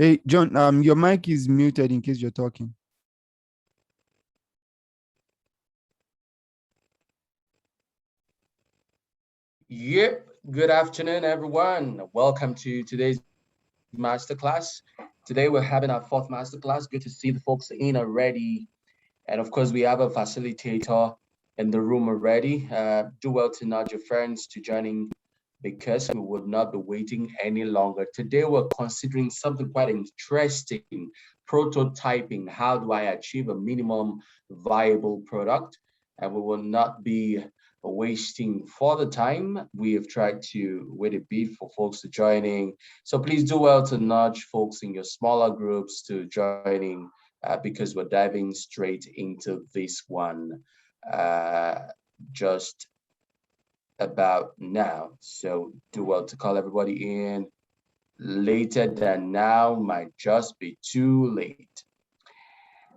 Hey, John, your mic is muted in case you're talking. Yep. Good afternoon, everyone. Welcome to today's masterclass. Today we're having our fourth masterclass. Good to see the folks in already. And of course, we have a facilitator in the room already. Do well to nudge your friends to joining because we will not be waiting any longer. Today, we're considering something quite interesting, prototyping. How do I achieve a minimum viable product? And we will not be wasting further time. We have tried to wait a bit for folks to joining. So please do well to nudge folks in your smaller groups to joining because we're diving straight into this one just about now. So do well to call everybody in. Later than now might just be too late.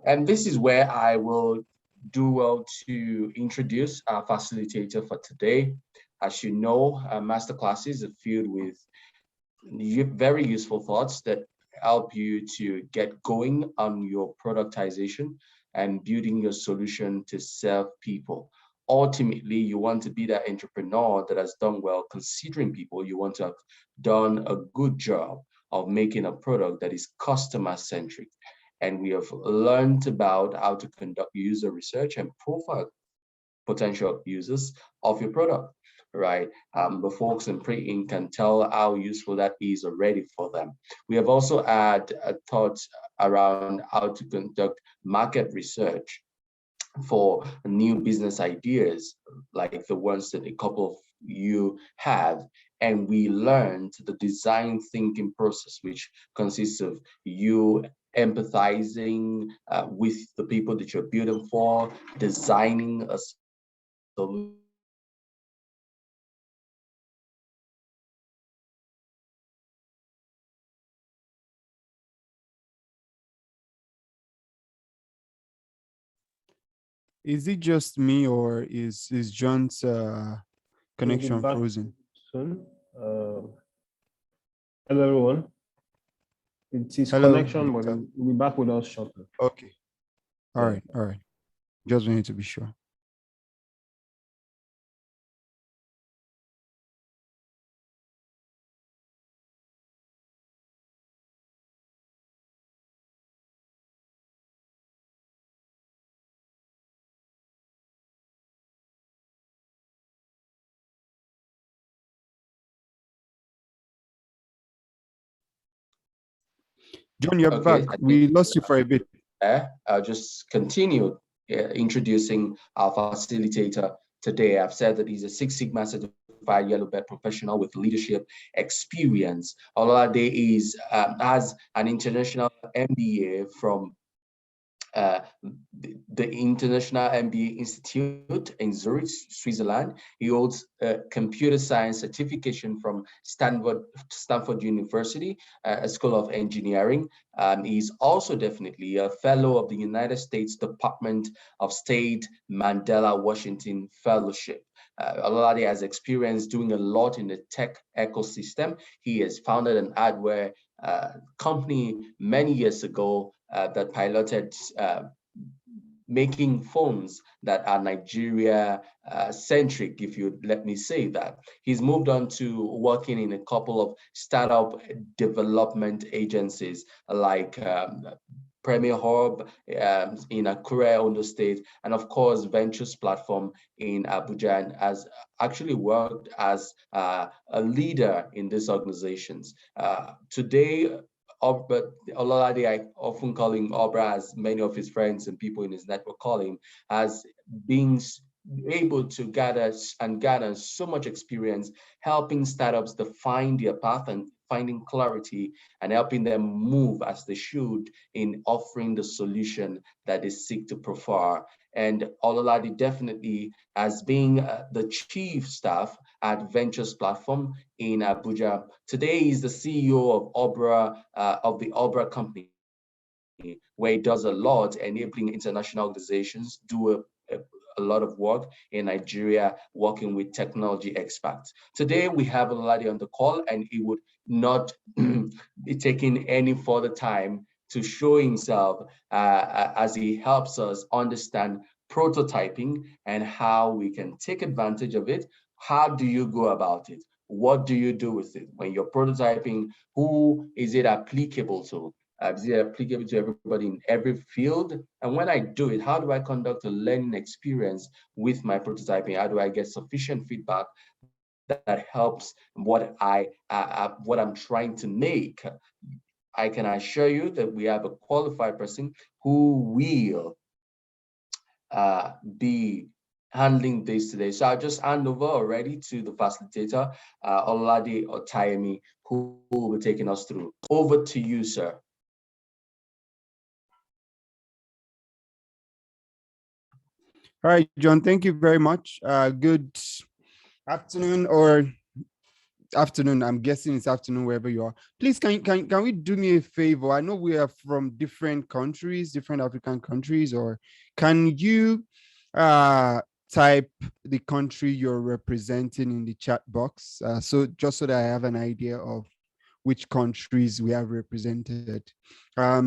And this is where I will do well to introduce our facilitator for today. As you know, masterclasses are filled with very useful thoughts that help you to get going on your productization and building your solution to serve people. Ultimately, you want to be that entrepreneur that has done well considering people. You want to have done a good job of making a product that is customer centric. And we have learned about how to conduct user research and profile potential users of your product, right? The folks in pre-ink can tell how useful that is already for them. We have also had thoughts around how to conduct market research for new business ideas like the ones that a couple of you have. And we learned the design thinking process, which consists of you empathizing with the people that you're building for, designing a solution. Is it just me, or is John's We'll be connection back frozen? soon. Hello, everyone. It's his Hello, connection, but Victor. he'll be back with us shortly. Okay. All Yeah. right. All right. Just wanted to be sure. John, you're Okay, back. We lost you for a bit. I'll just continue introducing our facilitator today. I've said that he's a Six Sigma certified yellow belt professional with leadership experience. Ololade has an international MBA from the International MBA Institute in Zurich, Switzerland. He holds a computer science certification from Stanford University, a School of Engineering. He's also definitely a fellow of the United States Department of State Mandela Washington Fellowship. Ololade has experience doing a lot in the tech ecosystem. He has founded an hardware company many years ago that piloted making phones that are Nigeria centric, if you let me say that. He's moved on to working in a couple of startup development agencies like Premier Hub in Akure, Ondo State, and of course, Ventures Platform in Abuja, and has actually worked as a leader in these organizations. Today, Ololade, I often call him Obra, as many of his friends and people in his network call him, as being able to gather so much experience helping startups define their path and finding clarity and helping them move as they should in offering the solution that they seek to prefer. And Ololade definitely, as being the chief staff at Ventures Platform in Abuja, today he's the CEO of the Obra company, where he does a lot enabling international organizations do a lot of work in Nigeria, working with technology experts. Today, we have Ololade on the call, and he would not be taking any further time to show himself as he helps us understand prototyping and how we can take advantage of it. How do you go about it? What do you do with it? When you're prototyping, who is it applicable to? Is it applicable to everybody in every field? And when I do it, how do I conduct a learning experience with my prototyping? How do I get sufficient feedback that helps what I'm trying to make? I can assure you that we have a qualified person who will be handling this today. So I'll just hand over already to the facilitator, Ololade Otayemi, who will be taking us through. Over to you, sir. All right, John, thank you very much. Good afternoon, or afternoon. I'm guessing it's afternoon wherever you are. Please, can we do me a favor? I know we are from different countries, different African countries, or can you type the country you're representing in the chat box. So just so that I have an idea of which countries we have represented. I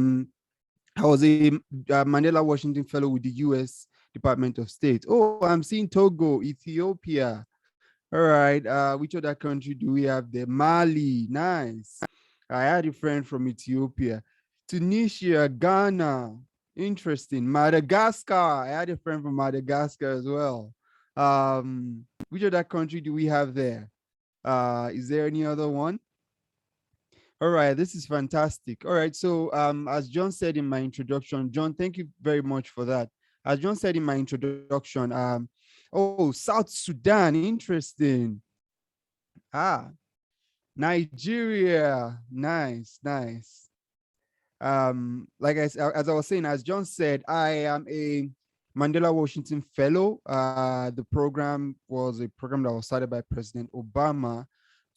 was a Mandela Washington Fellow with the U.S. Department of State. Oh, I'm seeing Togo, Ethiopia. All right. Which other country do we have there? Mali. Nice. I had a friend from Ethiopia. Tunisia, Ghana. Interesting. Madagascar. I had a friend from Madagascar as well. Which other country do we have there? Is there any other one? All right, this is fantastic. All right, so as John said in my introduction, John, thank you very much for that. As John said in my introduction, oh, South Sudan, interesting. Nigeria, nice, nice. Like as I was saying, as John said, I am a Mandela Washington Fellow. The program was a program that was started by President Obama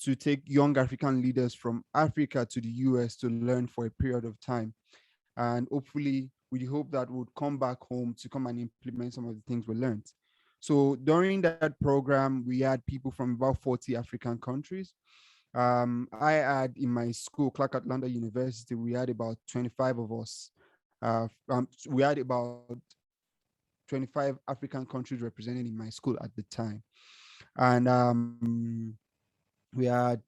to take young African leaders from Africa to the US to learn for a period of time. And hopefully, we hope that we'll come back home to come and implement some of the things we learned. So during that program, we had people from about 40 African countries. I had in my school, Clark Atlanta University, we had about 25 of us. We had about 25 African countries represented in my school at the time. And we had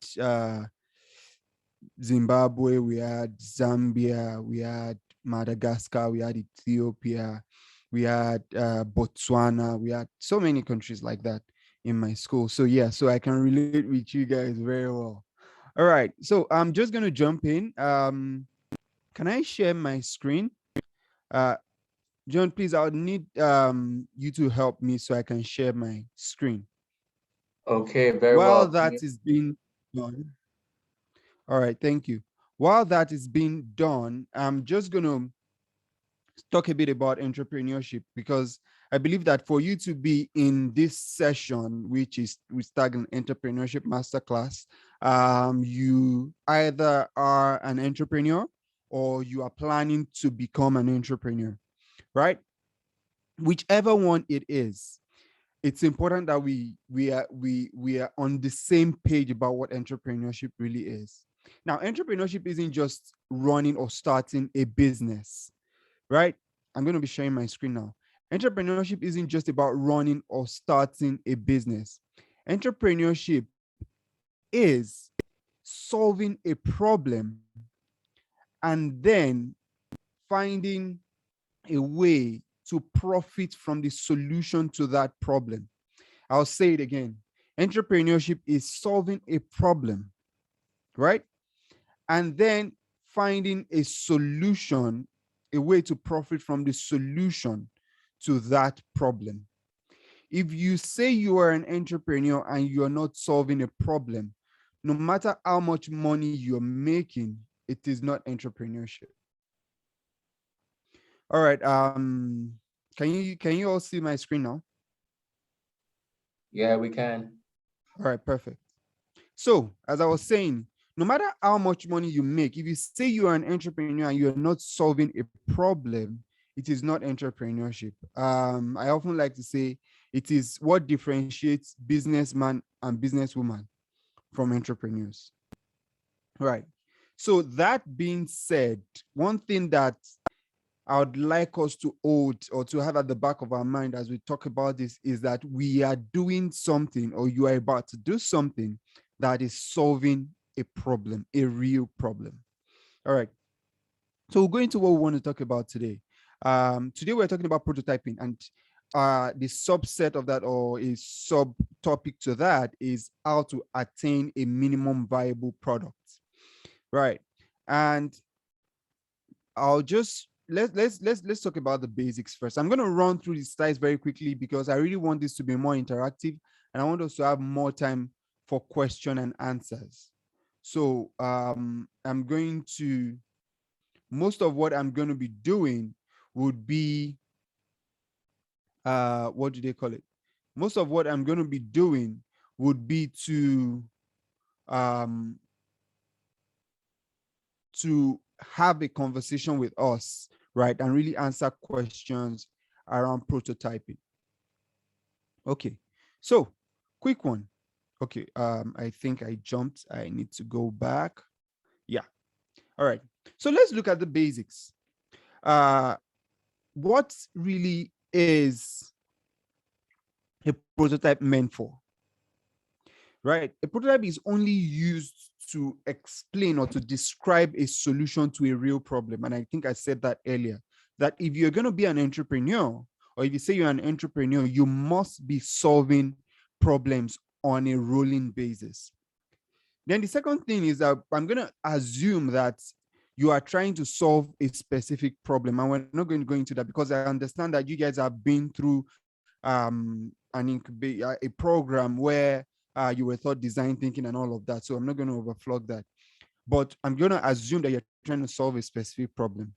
Zimbabwe, we had Zambia, we had Madagascar, we had Ethiopia, we had Botswana, we had so many countries like that in my school. So yeah, so I can relate with you guys very well. All right, so I'm just going to jump in. Can I share my screen? John, please, I would need you to help me so I can share my screen. Okay, very While well. that is being done, all right, thank you. While that is being done, I'm just going to talk a bit about entrepreneurship, because I believe that for you to be in this session, which is with Stagnant Entrepreneurship Masterclass, you either are an entrepreneur or you are planning to become an entrepreneur, right? Whichever one it is, it's important that we are on the same page about what entrepreneurship really is. Now, entrepreneurship isn't just running or starting a business, right? I'm going to be sharing my screen now. Entrepreneurship isn't just about running or starting a business. Entrepreneurship is solving a problem and then finding a way to profit from the solution to that problem. I'll say it again. Entrepreneurship is solving a problem, right? And then finding a solution, a way to profit from the solution to that problem. If you say you are an entrepreneur and you're not solving a problem, no matter how much money you're making, it is not entrepreneurship. All right. Can you all see my screen now? Yeah, we can. All right, perfect. So, as I was saying, no matter how much money you make, if you say you are an entrepreneur and you're not solving a problem, it is not entrepreneurship. I often like to say it is what differentiates businessman and businesswoman from entrepreneurs. Right. So that being said, one thing that I would like us to hold or to have at the back of our mind as we talk about this is that we are doing something, or you are about to do something that is solving a problem, a real problem. All right. So we'll go into what we want to talk about today. Today we're talking about prototyping, and the subset of that, or a subtopic to that, is how to attain a minimum viable product. Right. And I'll just let's talk about the basics first. I'm going to run through the slides very quickly because I really want this to be more interactive, and I want us to have more time for question and answers. So I'm going to, most of what I'm going to be doing would be what do they call it? Most of what I'm going to be doing would be to have a conversation with us, right, and really answer questions around prototyping. Okay, so quick one. Okay, I think I jumped. I need to go back. Yeah. All right. So let's look at the basics. What really is a prototype meant for? Right? A prototype is only used to explain or to describe a solution to a real problem. And I think I said that earlier, that if you're going to be an entrepreneur, or if you say you're an entrepreneur, you must be solving problems on a rolling basis. Then the second thing is that I'm going to assume that you are trying to solve a specific problem. And we're not going to go into that because I understand that you guys have been through a program where you were taught design thinking and all of that. So I'm not going to overflog that. But I'm going to assume that you're trying to solve a specific problem.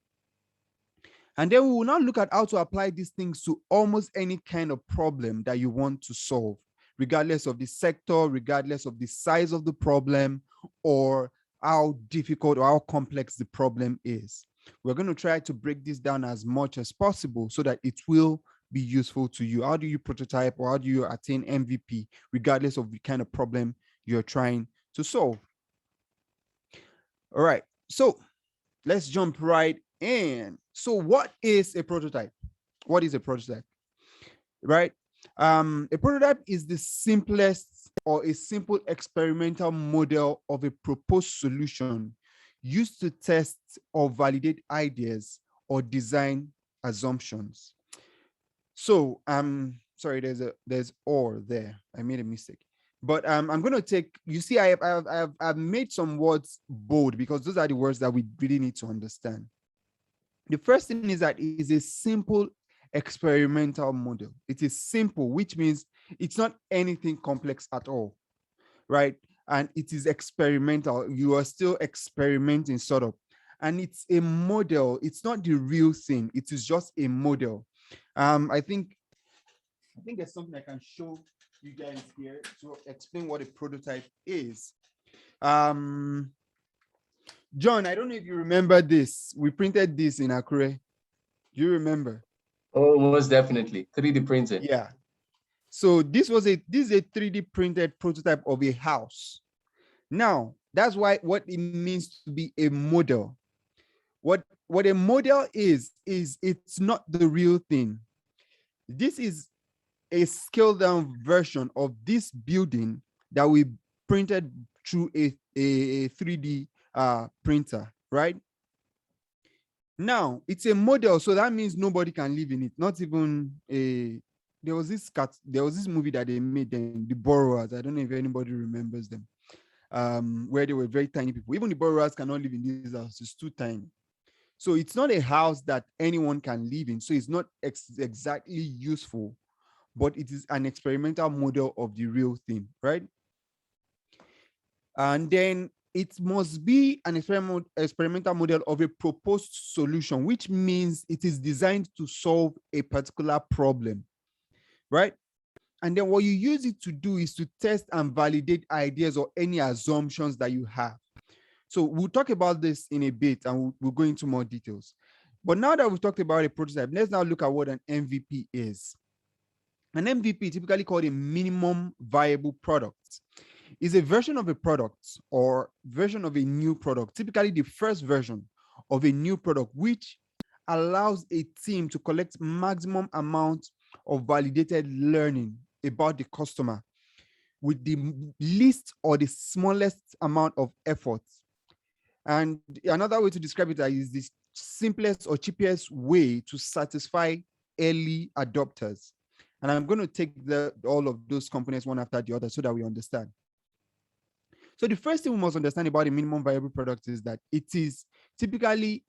And then we will now look at how to apply these things to almost any kind of problem that you want to solve, regardless of the sector, regardless of the size of the problem, or how difficult or how complex the problem is. We're going to try to break this down as much as possible so that it will be useful to you. How do you prototype, or how do you attain MVP, regardless of the kind of problem you're trying to solve? All right, so let's jump right in. So what is a prototype? What is a prototype? Right? A prototype is the simplest or a simple experimental model of a proposed solution used to test or validate ideas or design assumptions. So sorry, there's or there. I made a mistake. But I'm going to take, you see, I've made some words bold because those are the words that we really need to understand. The first thing is that it is a simple experimental model. It is simple, which means it's not anything complex at all, right? And it is experimental. You are still experimenting, sort of. And it's a model. It's not the real thing. It is just a model. I think there's something I can show you guys here to explain what a prototype is. John, I don't know if you remember this. We printed this in Akure. Do you remember? Oh, most definitely. 3D printing. Yeah. So this is a 3D printed prototype of a house. Now, that's why what it means to be a model. What a model is it's not the real thing. This is a scaled down version of this building that we printed through a 3D printer, right? Now it's a model, so that means nobody can live in it. Not even there was this movie that they made then, The Borrowers. I don't know if anybody remembers them. Where they were very tiny people. Even the borrowers cannot live in this house. It's too tiny. So it's not a house that anyone can live in. So it's not exactly useful, but it is an experimental model of the real thing, right? And then it must be an experimental model of a proposed solution, which means it is designed to solve a particular problem, right? And then what you use it to do is to test and validate ideas or any assumptions that you have. So we'll talk about this in a bit and we'll go into more details. But now that we've talked about a prototype, let's now look at what an MVP is. An MVP, typically called a minimum viable product, is a version of a product or version of a new product, typically the first version of a new product, which allows a team to collect maximum amount of validated learning about the customer with the least or the smallest amount of effort. And another way to describe it is the simplest or cheapest way to satisfy early adopters. And I'm going to take all of those components one after the other so that we understand. So the first thing we must understand about a minimum viable product is that it is typically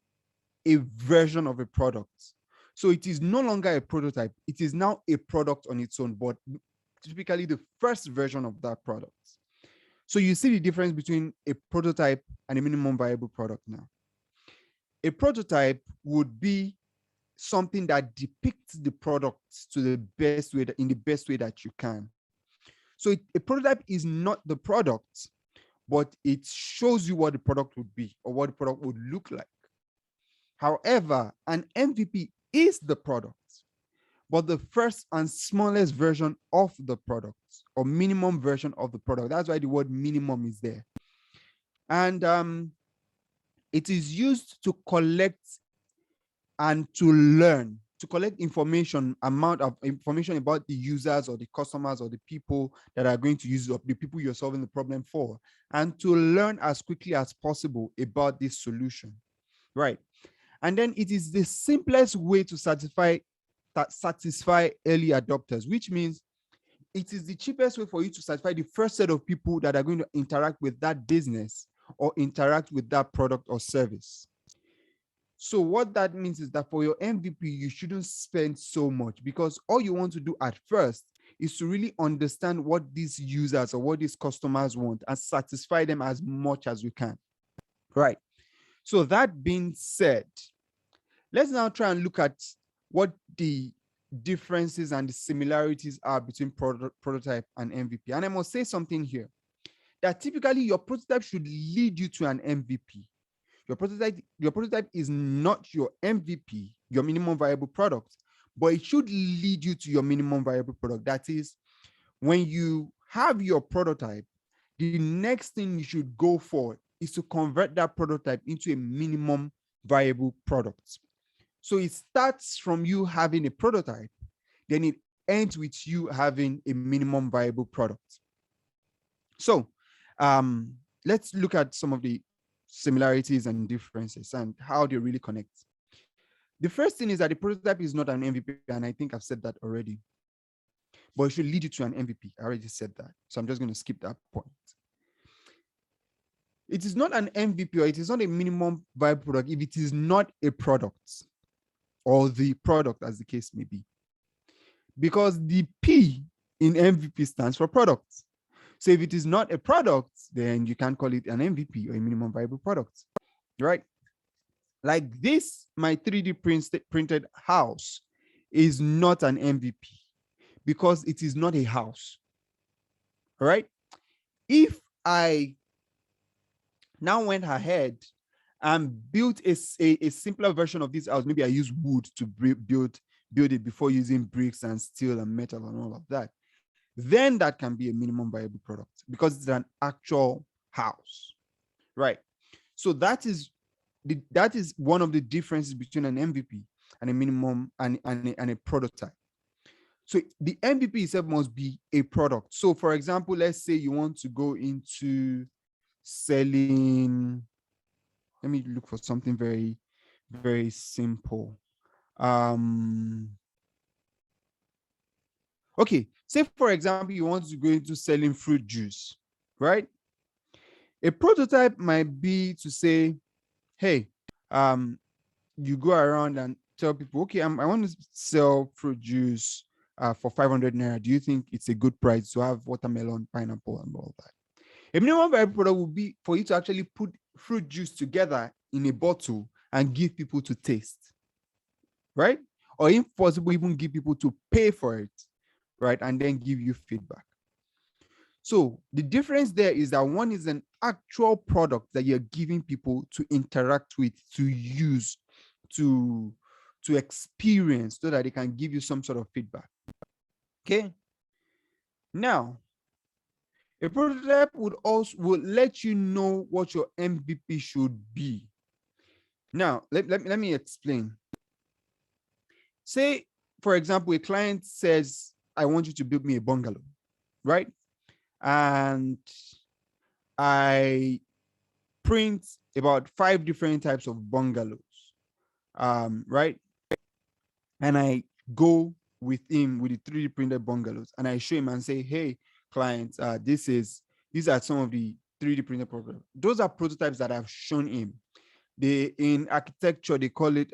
a version of a product. So it is no longer a prototype. It is now a product on its own, but typically the first version of that product. So you see the difference between a prototype and a minimum viable product now. A prototype would be something that depicts the product to the best way, in the best way that you can. So a prototype is not the product, but it shows you what the product would be or what the product would look like. However, an MVP is the product, but the first and smallest version of the product, or minimum version of the product. That's why the word minimum is there. And it is used to collect and to learn, to collect information, amount of information about the users or the customers or the people that are going to use it, the people you're solving the problem for, and to learn as quickly as possible about this solution, right? And then it is the simplest way to satisfy early adopters, which means it is the cheapest way for you to satisfy the first set of people that are going to interact with that business or interact with that product or service. So what that means is that for your MVP, you shouldn't spend so much, because all you want to do at first is to really understand what these users or what these customers want and satisfy them as much as you can, right? So that being said, let's now try and look at what the differences and the similarities are between prototype and MVP. And I must say something here, that typically your prototype should lead you to an MVP. Your prototype is not your MVP, your minimum viable product, but it should lead you to your minimum viable product. That is, when you have your prototype, the next thing you should go for is to convert that prototype into a minimum viable product. So it starts from you having a prototype, then it ends with you having a minimum viable product. So let's look at some of the similarities and differences and how they really connect. The first thing is that the prototype is not an MVP, and I think I've said that already, but it should lead you to an MVP. I already said that, so I'm just going to skip that point. It is not an MVP, or it is not a minimum viable product if it is not a product, or the product, as the case may be, because the P in MVP stands for product. So if it is not a product, then you can't call it an MVP or a minimum viable product, right? Like this, my 3D printed house is not an MVP because it is not a house, all right? If I now went ahead and built a simpler version of this house, maybe I use wood to build it before using bricks and steel and metal and all of that, then that can be a minimum viable product because it's an actual house, right? So that is one of the differences between an MVP and a minimum and a prototype. So the MVP itself must be a product. So for example, let's say you want to go into selling, let me look for something very, very simple. Okay, say for example, you want to go into selling fruit juice, right? A prototype might be to say, hey, you go around and tell people, okay, I want to sell fruit juice for 500 naira. Do you think it's a good price to have watermelon, pineapple, and all that? A minimum viable product would be for you to actually put fruit juice together in a bottle and give people to taste, right? Or if possible, even give people to pay for it, right? And then give you feedback. So the difference there is that one is an actual product that you're giving people to interact with, to use, to experience, so that they can give you some sort of feedback. Okay. Now, a prototype would let you know what your MVP should be. Now, let me explain. Say, for example, a client says, I want you to build me a bungalow, right? And I print about 5 different types of bungalows, right? And I go with him with the 3D printed bungalows, and I show him and say, hey, clients, these are some of the 3D printed bungalows. Those are prototypes that I've shown him. In architecture, they call it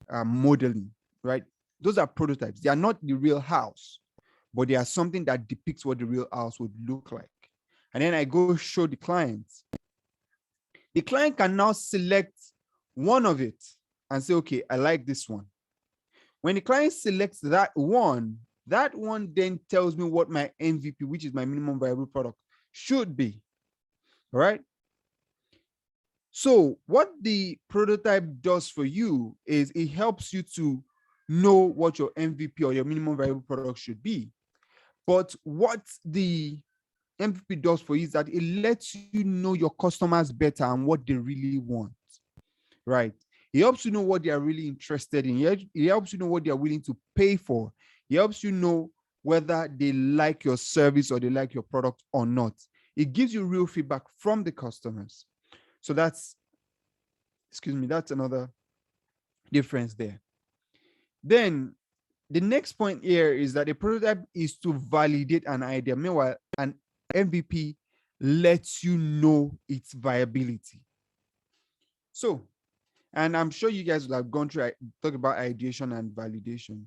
modeling, right? Those are prototypes. They are not the real house, but they are something that depicts what the real house would look like. And then I go show the client. The client can now select one of it and say, okay, I like this one. When the client selects that one then tells me what my MVP, which is my minimum viable product, should be. All right. So what the prototype does for you is it helps you to know what your MVP or your minimum viable product should be. But what the MVP does for you is that it lets you know your customers better and what they really want, right? It helps you know what they are really interested in. It helps you know what they are willing to pay for. It helps you know whether they like your service or they like your product or not. It gives you real feedback from the customers. So that's another difference there. Then the next point here is that a prototype is to validate an idea. Meanwhile, an MVP lets you know its viability. So, and I'm sure you guys will have gone through talk about ideation and validation.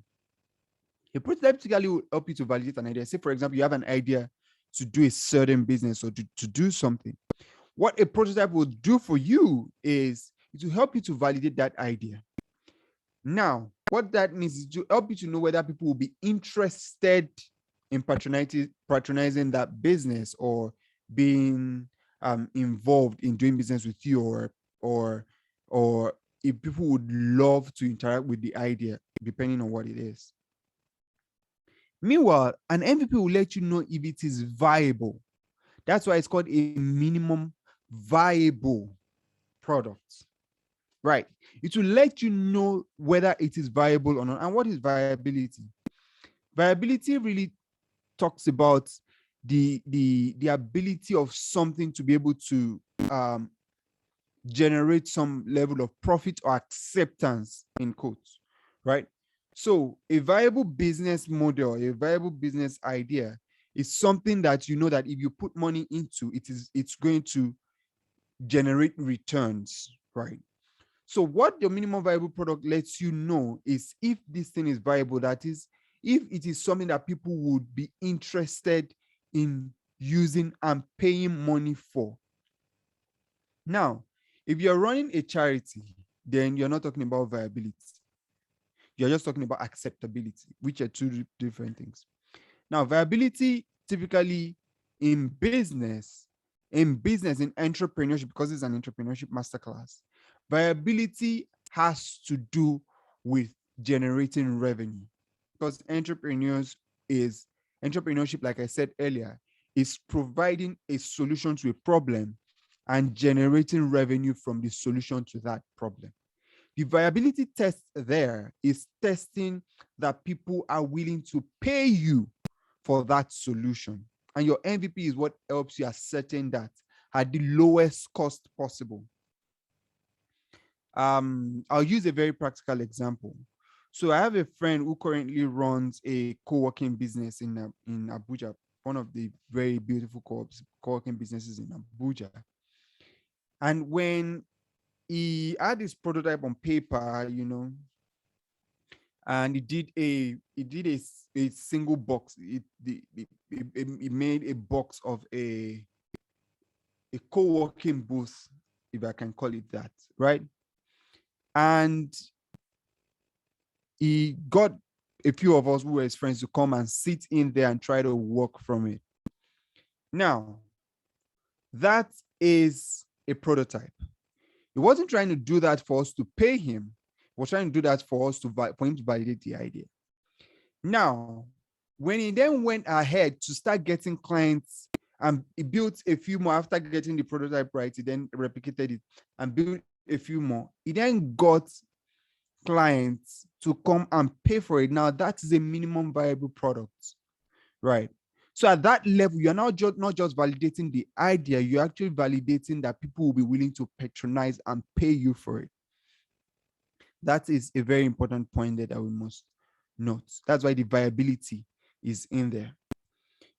A prototype typically will help you to validate an idea. Say, for example, you have an idea to do a certain business or to do something. What a prototype will do for you is it will help you to validate that idea. Now, what that means is to help you to know whether people will be interested in patronizing that business or being involved in doing business with you, or if people would love to interact with the idea, depending on what it is. Meanwhile, an MVP will let you know if it is viable. That's why it's called a minimum viable product. Right. It will let you know whether it is viable or not. And what is viability? Viability really talks about the ability of something to be able to generate some level of profit or acceptance, in quotes, right? So a viable business model, a viable business idea is something that you know that if you put money into it, it's going to generate returns, right? So what the minimum viable product lets you know is if this thing is viable, that is, if it is something that people would be interested in using and paying money for. Now, if you're running a charity, then you're not talking about viability. You're just talking about acceptability, which are two different things. Now, viability typically in business, in entrepreneurship, because it's an entrepreneurship masterclass, viability has to do with generating revenue, because entrepreneurship, like I said earlier, is providing a solution to a problem and generating revenue from the solution to that problem. The viability test there is testing that people are willing to pay you for that solution. And your MVP is what helps you ascertain that at the lowest cost possible. I'll use a very practical example. So I have a friend who currently runs a co-working business in Abuja, one of the very beautiful co-working businesses in Abuja. And when he had this prototype on paper, and he did a single box. It made a box of a co-working booth, if I can call it that, right? And he got a few of us who were his friends to come and sit in there and try to work from it. Now, that is a prototype. He wasn't trying to do that for us to pay him. He was trying to do that for him to validate the idea. Now, when he then went ahead to start getting clients and he built a few more after getting the prototype right, he then replicated it and built a few more. He then got clients to come and pay for it. Now, that is a minimum viable product, right? So at that level, you're not just validating the idea, you're actually validating that people will be willing to patronize and pay you for it. That is a very important point that we must note. That's why the viability is in there.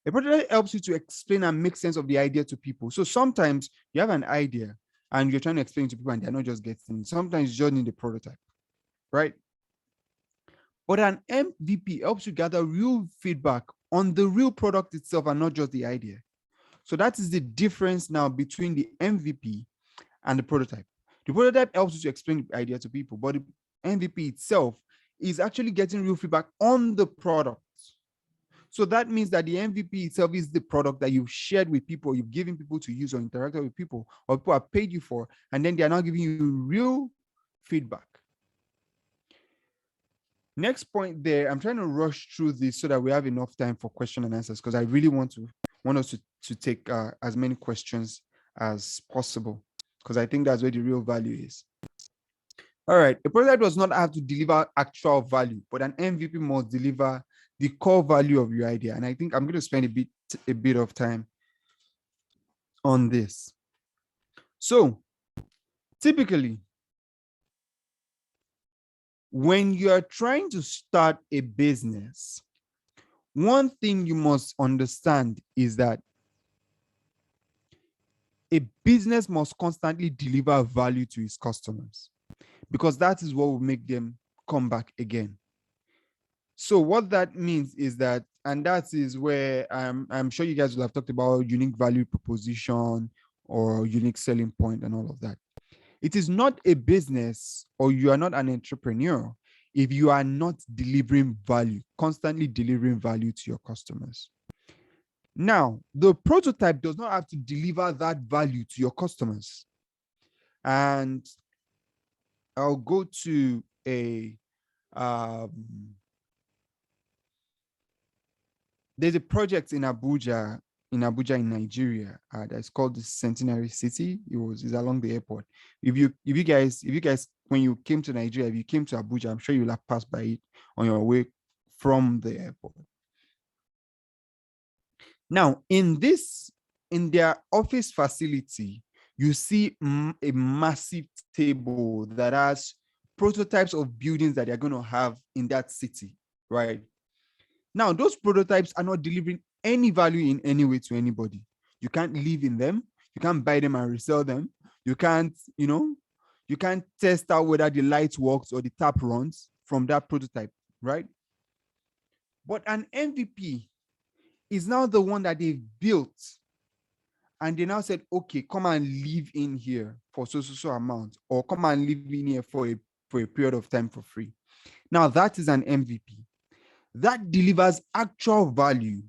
A prototype helps you to explain and make sense of the idea to people. So sometimes you have an idea and you're trying to explain it to people and they're not just getting it. Sometimes you just need a prototype, right? But an MVP helps you gather real feedback on the real product itself and not just the idea. So that is the difference now between the MVP and the prototype. The prototype helps you to explain the idea to people, but the MVP itself is actually getting real feedback on the product. So that means that the MVP itself is the product that you've shared with people, you've given people to use or interacted with people, or people have paid you for, and then they're now giving you real feedback. Next point there, I'm trying to rush through this so that we have enough time for question and answers, because I really want us to take as many questions as possible, because I think that's where the real value is. All right, a product does not have to deliver actual value, but an MVP must deliver the core value of your idea. And I think I'm going to spend a bit of time on this. So typically, when you are trying to start a business, one thing you must understand is that a business must constantly deliver value to its customers, because that is what will make them come back again. So what that means is that, and that is where I'm sure you guys will have talked about unique value proposition or unique selling point and all of that. It is not a business, or you are not an entrepreneur, if you are not delivering value, constantly delivering value to your customers. Now, the prototype does not have to deliver that value to your customers. And I'll go to there's a project in Abuja, in Nigeria, that's called the Centenary City. It's along the airport. If you guys, when you came to Nigeria, if you came to Abuja, I'm sure you'll have passed by it on your way from the airport. Now, in their office facility, you see a massive table that has prototypes of buildings that they're going to have in that city, right? Now, those prototypes are not delivering any value in any way to anybody. You can't live in them. You can't buy them and resell them. You can't test out whether the light works or the tap runs from that prototype, right? But an MVP is now the one that they've built, and they now said, okay, come and live in here for so amount, or come and live in here for a period of time for free. Now that is an MVP. That delivers actual value.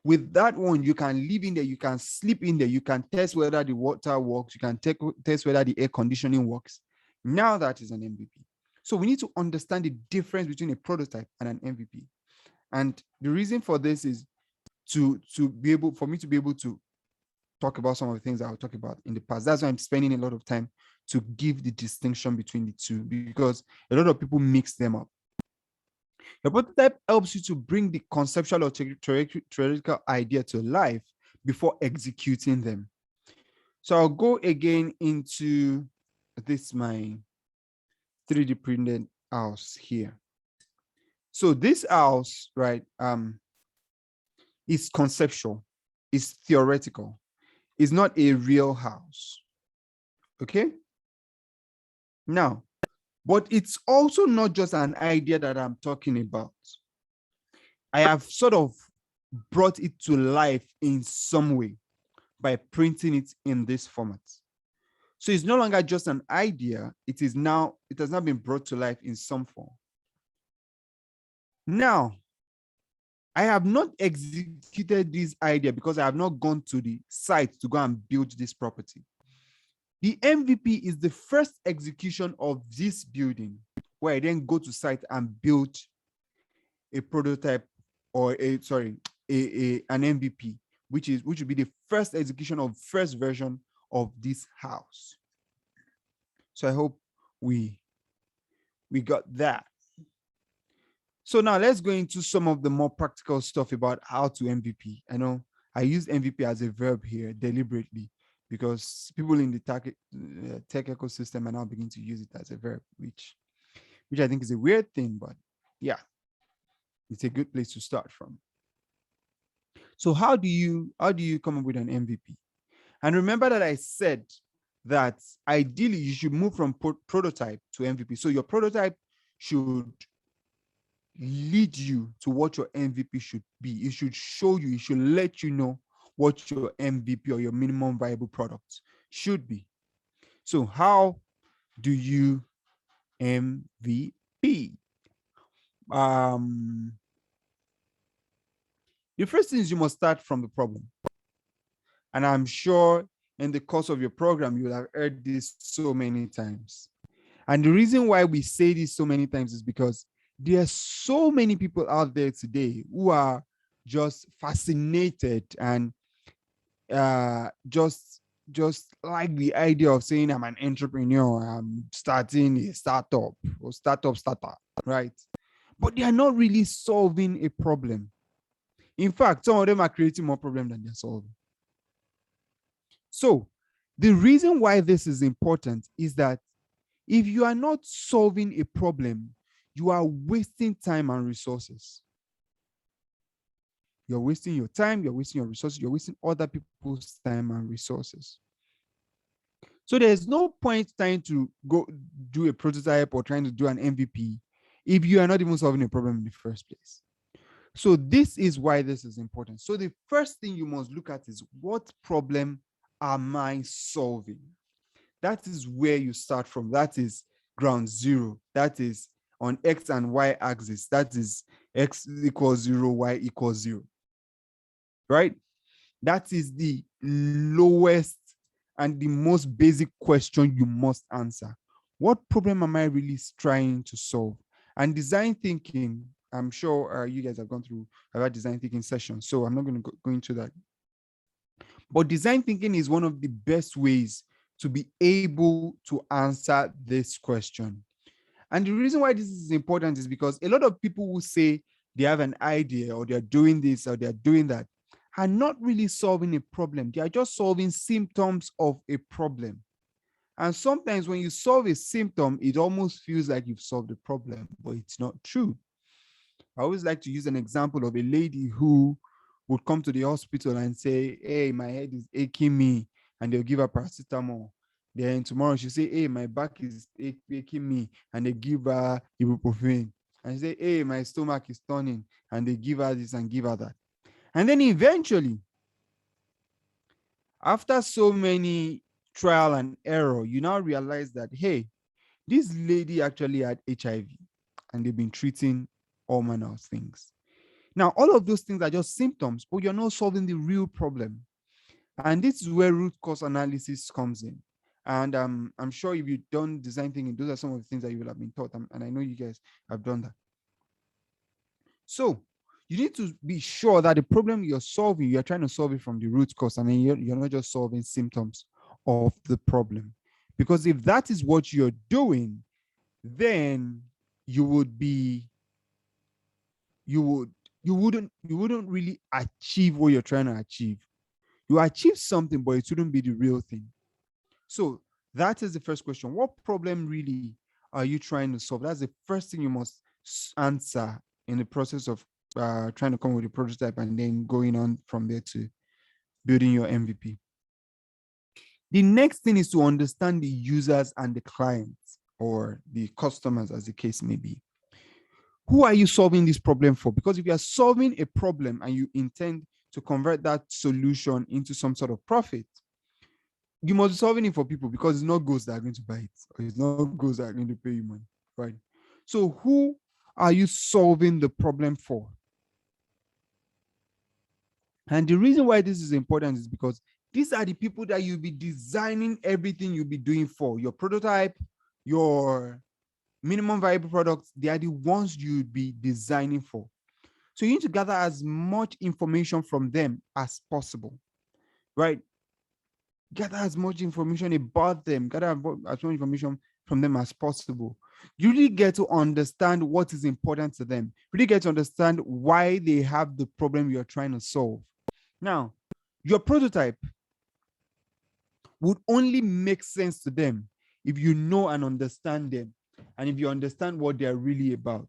With that one, you can live in there, you can sleep in there, you can test whether the water works, you can test whether the air conditioning works. Now that is an MVP. So we need to understand the difference between a prototype and an MVP. And the reason for this is for me to be able to talk about some of the things I'll talk about in the past. That's why I'm spending a lot of time to give the distinction between the two, because a lot of people mix them up. The prototype helps you to bring the conceptual or theoretical idea to life before executing them. So I'll go again into this, my 3D printed house here. So this house, right, is conceptual, is theoretical, is not a real house. Okay? Now, but it's also not just an idea that I'm talking about. I have sort of brought it to life in some way by printing it in this format. So it's no longer just an idea, it has now been brought to life in some form. Now, I have not executed this idea because I have not gone to the site to go and build this property. The MVP is the first execution of this building, where I then go to site and build a prototype, or an MVP, which would be the first execution of first version of this house. So I hope we got that. So now let's go into some of the more practical stuff about how to MVP. I know I use MVP as a verb here deliberately, because people in the tech ecosystem are now beginning to use it as a verb, which I think is a weird thing, but yeah, it's a good place to start from. So how do you come up with an MVP? And remember that I said that ideally you should move from prototype to MVP. So your prototype should lead you to what your MVP should be. It should show you, it should let you know what your MVP, or your minimum viable product, should be. So how do you MVP? The first thing is you must start from the problem. And I'm sure in the course of your program, you will have heard this so many times. And the reason why we say this so many times is because There are so many people out there today who are just fascinated and just like the idea of saying I'm an entrepreneur, I'm starting a startup or starter, right? But they are not really solving a problem. In fact, some of them are creating more problems than they're solving. So the reason why this is important is that if you are not solving a problem, you are wasting time and resources. You're wasting your time, you're wasting your resources, you're wasting other people's time and resources. So there's no point trying to go do a prototype or trying to do an MVP if you are not even solving a problem in the first place. So this is why this is important. So the first thing you must look at is, what problem am I solving? That is where you start from. That is ground zero. That is on X and Y axis. That is X equals 0, Y equals 0. Right? That is the lowest and the most basic question you must answer. What problem am I really trying to solve? And design thinking, I'm sure you guys have gone through our design thinking sessions, so I'm not going to go into that. But design thinking is one of the best ways to be able to answer this question. And the reason why this is important is because a lot of people will say they have an idea, or they're doing this, or they're doing that, are not really solving a problem. They are just solving symptoms of a problem. And sometimes when you solve a symptom, it almost feels like you've solved the problem, but it's not true. I always like to use an example of a lady who would come to the hospital and say, hey, my head is aching me, and they'll give her paracetamol. Then tomorrow she'll say, hey, my back is aching me, and they give her ibuprofen. And she say, hey, my stomach is turning, and they give her this and give her that. And then eventually, after so many trial and error, you now realize that, hey, this lady actually had HIV, and they've been treating all manner of things. Now, all of those things are just symptoms, but you're not solving the real problem. And this is where root cause analysis comes in. And I'm sure if you've done design thinking, those are some of the things that you will have been taught. And I know you guys have done that. So you need to be sure that the problem you're solving, you're trying to solve it from the root cause. I mean, you're not just solving symptoms of the problem. Because if that is what you're doing, then you would be, you wouldn't really achieve what you're trying to achieve. You achieve something, but it wouldn't be the real thing. So that is the first question. What problem really are you trying to solve? That's the first thing you must answer in the process of trying to come with a prototype and then going on from there to building your MVP. The next thing is to understand the users and the clients, or the customers, as the case may be. Who are you solving this problem for? Because if you are solving a problem and you intend to convert that solution into some sort of profit, you must be solving it for people, because it's not ghosts that are going to buy it, or it's not ghosts that are going to pay you money, right? So who are you solving the problem for? And the reason why this is important is because these are the people that you'll be designing everything you'll be doing for. Your prototype, your minimum viable products, they are the ones you'll be designing for. So you need to gather as much information from them as possible, right? Gather as much information about them, gather as much information from them as possible. You really get to understand what is important to them. Really get to understand why they have the problem you're trying to solve. Now, your prototype would only make sense to them if you know and understand them, and if you understand what they're really about.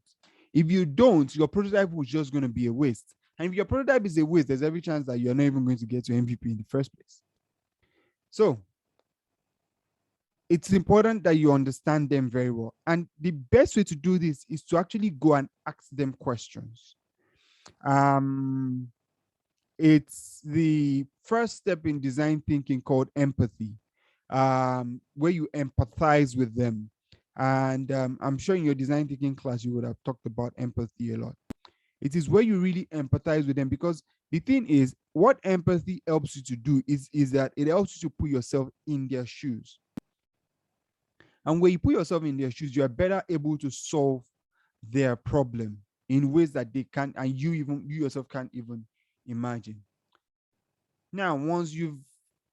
If you don't, your prototype was just going to be a waste. And if your prototype is a waste, there's every chance that you're not even going to get to MVP in the first place. So it's important that you understand them very well. And the best way to do this is to actually go and ask them questions. It's the first step in design thinking called empathy, where you empathize with them. And I'm sure in your design thinking class, you would have talked about empathy a lot. It is where you really empathize with them, because the thing is, what empathy helps you to do is that it helps you to put yourself in their shoes. And when you put yourself in their shoes, you are better able to solve their problem in ways that they can't, and you yourself can't even imagine. Now, once you've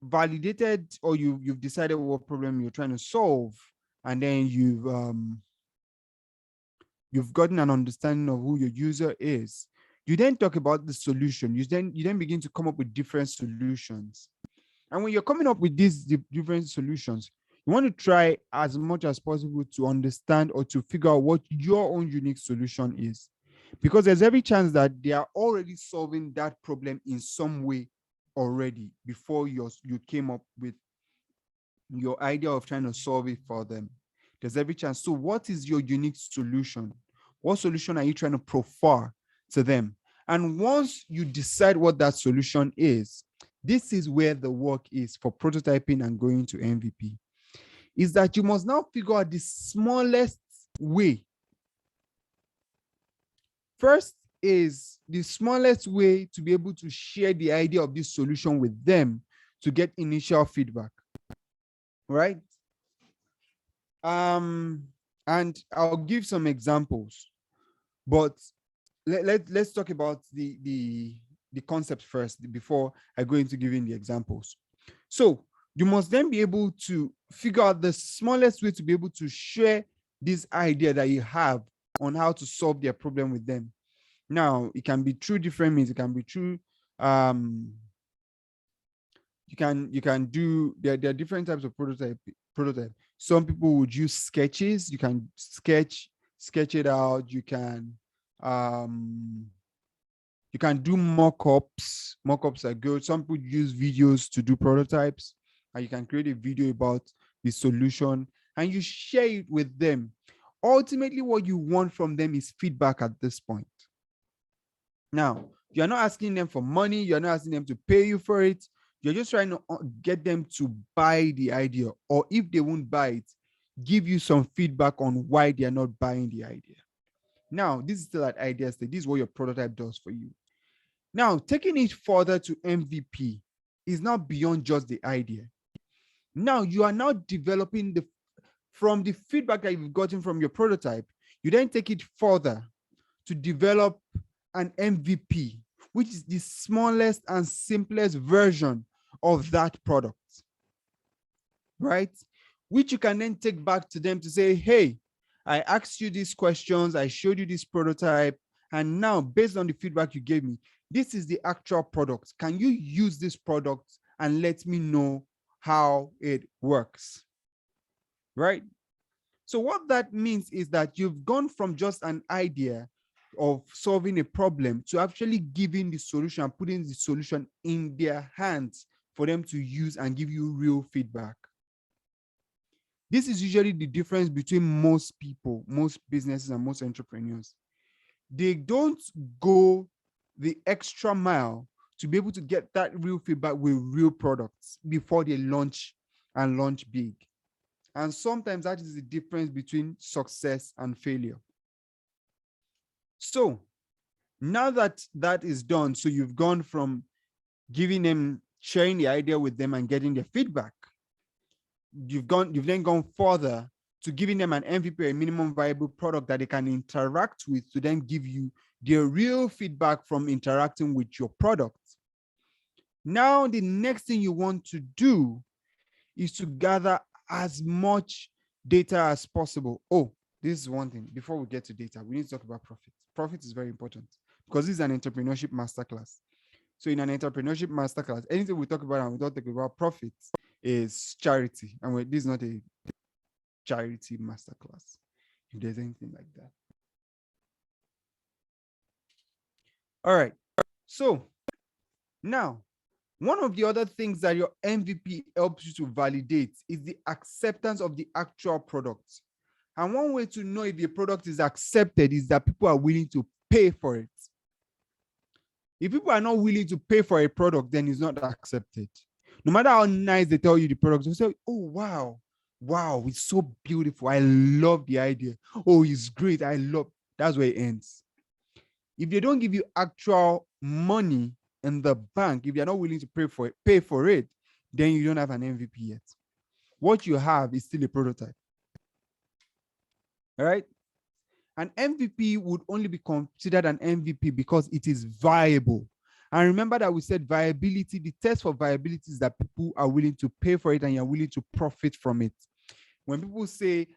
validated or you've decided what problem you're trying to solve, and then you've gotten an understanding of who your user is, you then talk about the solution. You then begin to come up with different solutions. And when you're coming up with these different solutions, you want to try as much as possible to understand or to figure out what your own unique solution is. Because there's every chance that they are already solving that problem in some way already before you came up with your idea of trying to solve it for them. There's every chance. So what is your unique solution? What solution are you trying to proffer to them? And once you decide what that solution is, this is where the work is for prototyping and going to MVP, is that you must now figure out the smallest way. First is the smallest way to be able to share the idea of this solution with them to get initial feedback, right? And I'll give some examples, but let's talk about the concept first before I go into giving the examples. So you must then be able to figure out the smallest way to be able to share this idea that you have on how to solve their problem with them. Now, it can be through different means. It can be through you can do there are different types of prototype. Some people would use sketches. You can sketch it out. You can do mock-ups. Mock-ups are good. Some people use videos to do prototypes, and you can create a video about the solution and you share it with them. Ultimately, what you want from them is feedback at this point. Now, you're not asking them for money. You're not asking them to pay you for it. You're just trying to get them to buy the idea, or if they won't buy it, give you some feedback on why they are not buying the idea. Now, this is still at idea stage. This is what your prototype does for you. Now, taking it further to MVP is now beyond just the idea. Now, you are now developing from the feedback that you've gotten from your prototype, you then take it further to develop an MVP, which is the smallest and simplest version of that product, right? Which you can then take back to them to say, hey, I asked you these questions, I showed you this prototype, and now based on the feedback you gave me, this is the actual product. Can you use this product and let me know how it works, right? So what that means is that you've gone from just an idea of solving a problem to actually giving the solution, putting the solution in their hands for them to use and give you real feedback. This is usually the difference between most people, most businesses, and most entrepreneurs. They don't go the extra mile to be able to get that real feedback with real products before they launch and launch big. And sometimes that is the difference between success and failure. So now that that is done, so you've gone from giving them, sharing the idea with them and getting their feedback, you've then gone further to giving them an MVP, a minimum viable product that they can interact with to then give you their real feedback from interacting with your product. Now, the next thing you want to do is to gather as much data as possible. Oh, this is one thing. Before we get to data, we need to talk about profit. Profit is very important because this is an entrepreneurship masterclass. So in an entrepreneurship masterclass, anything we talk about and we don't talk about profit is charity. And this is not a charity masterclass, if there's anything like that. All right. So now, one of the other things that your MVP helps you to validate is the acceptance of the actual product. And one way to know if your product is accepted is that people are willing to pay for it. If people are not willing to pay for a product, then it's not accepted. No matter how nice they tell you the product, they say, oh, wow, it's so beautiful. I love the idea. Oh, it's great. That's where it ends. If they don't give you actual money in the bank, if you're not willing to pay for it, then you don't have an MVP yet. What you have is still a prototype. All right. An MVP would only be considered an MVP because it is viable. And remember that we said viability, the test for viability is that people are willing to pay for it and you're willing to profit from it. When people say, do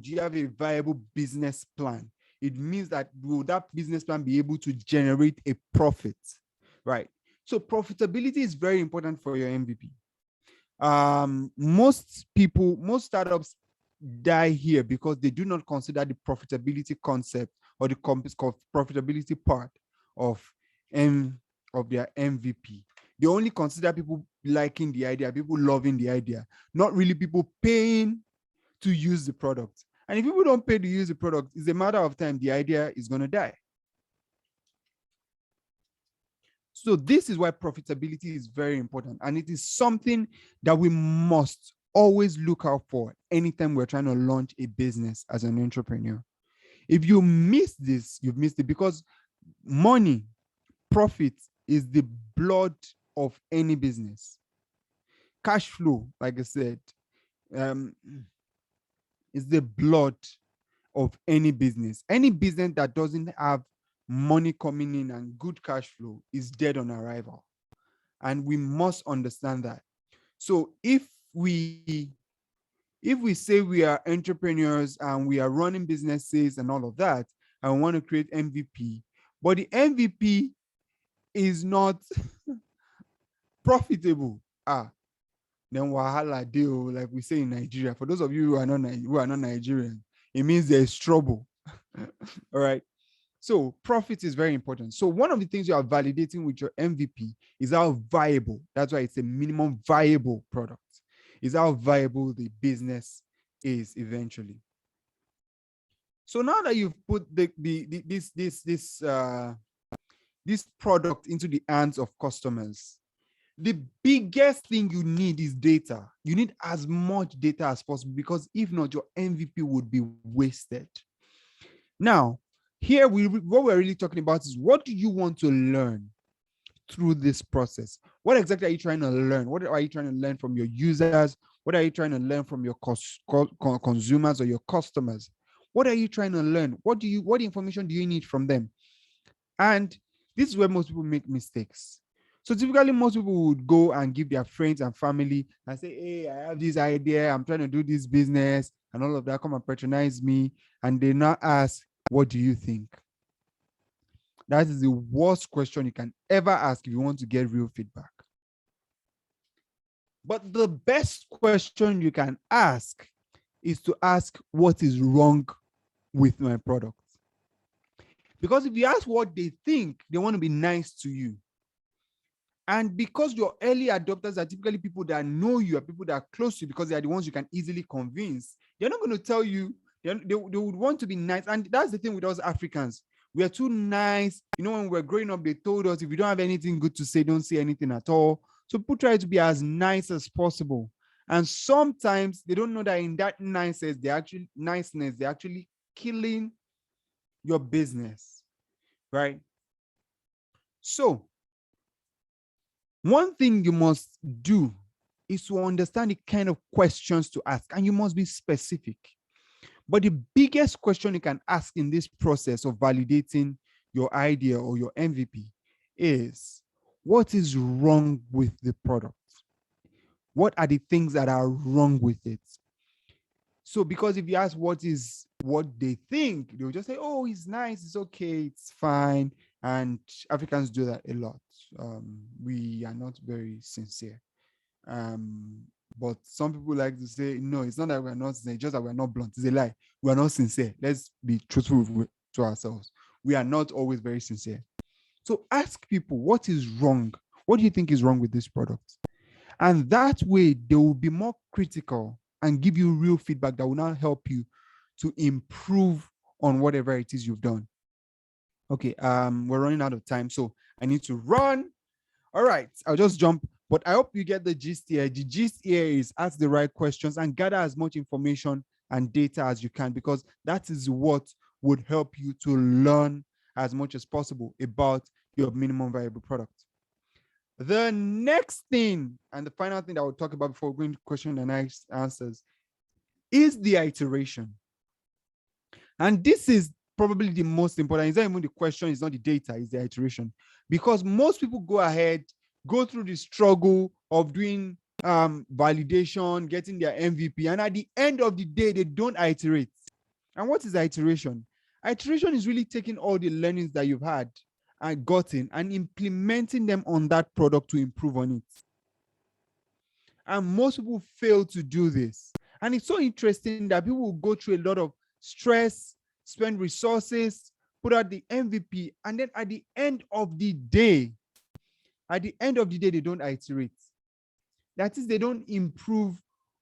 you have a viable business plan? It means that will that business plan be able to generate a profit, right? So profitability is very important for your MVP. Most startups die here because they do not consider the profitability concept or the profitability part of their MVP. They only consider people liking the idea, people loving the idea, not really people paying to use the product. And if people don't pay to use the product, it's a matter of time the idea is going to die. So this is why profitability is very important. And it is something that we must always look out for anytime we're trying to launch a business as an entrepreneur. If you miss this, you've missed it, because money, profit is the blood of any business. Cash flow, like I said, is the blood of any business. Any business that doesn't have money coming in and good cash flow is dead on arrival. And we must understand that. So if we say we are entrepreneurs and we are running businesses and all of that, and we want to create MVP, but the MVP is not profitable, then wahala deal, like we say in Nigeria. For those of you who are not Nigerian, it means there's trouble. All right. So profit is very important. So one of the things you are validating with your MVP is how viable. That's why it's a minimum viable product. Is how viable the business is eventually. So now that you've put this product into the hands of customers, the biggest thing you need is data. You need as much data as possible, because if not, your MVP would be wasted. Now, here what we're really talking about is, what do you want to learn through this process? What exactly are you trying to learn? What are you trying to learn from your users? What are you trying to learn from your consumers or your customers? What are you trying to learn? What information do you need from them? And this is where most people make mistakes. So typically, most people would go and give their friends and family and say, hey, I have this idea, I'm trying to do this business and all of that, come and patronize me. And they now ask, what do you think? That is the worst question you can ever ask if you want to get real feedback. But the best question you can ask is to ask, what is wrong with my product? Because if you ask what they think, they want to be nice to you. And because your early adopters are typically people that know you, are people that are close to you, because they are the ones you can easily convince, they're not going to tell you, they would want to be nice. And that's the thing with us Africans. We are too nice. You know, when we were growing up, they told us, if you don't have anything good to say, don't say anything at all. So people try to be as nice as possible. And sometimes they don't know that in that niceness, they're actually killing your business, right? So one thing you must do is to understand the kind of questions to ask, and you must be specific. But the biggest question you can ask in this process of validating your idea or your MVP is, what is wrong with the product? What are the things that are wrong with it? So because if you ask what they think, they'll just say, oh, it's nice, it's okay, it's fine. And Africans do that a lot. We are not very sincere. But some people like to say, no, it's not that we're not sincere, just that we're not blunt. It's a lie. We're not sincere. Let's be truthful to ourselves. We are not always very sincere. So ask people, what is wrong? What do you think is wrong with this product? And that way, they will be more critical and give you real feedback that will now help you to improve on whatever it is you've done. Okay, we're running out of time, so I need to run. All right, I'll just jump, but I hope you get the gist here. The gist here is ask the right questions and gather as much information and data as you can, because that is what would help you to learn as much as possible about your minimum viable product. The next thing, and the final thing that I'll talk about before going to question and answers, is the iteration. And this is probably the most important. It's not even the question, it's not the data, it's the iteration. Because most people go ahead, go through the struggle of doing validation, getting their MVP, and at the end of the day, they don't iterate. And what is iteration? Iteration is really taking all the learnings that you've had and gotten and implementing them on that product to improve on it. And most people fail to do this. And it's so interesting that people will go through a lot of stress, spend resources, put out the MVP, and then at the end of the day, they don't iterate. That is, they don't improve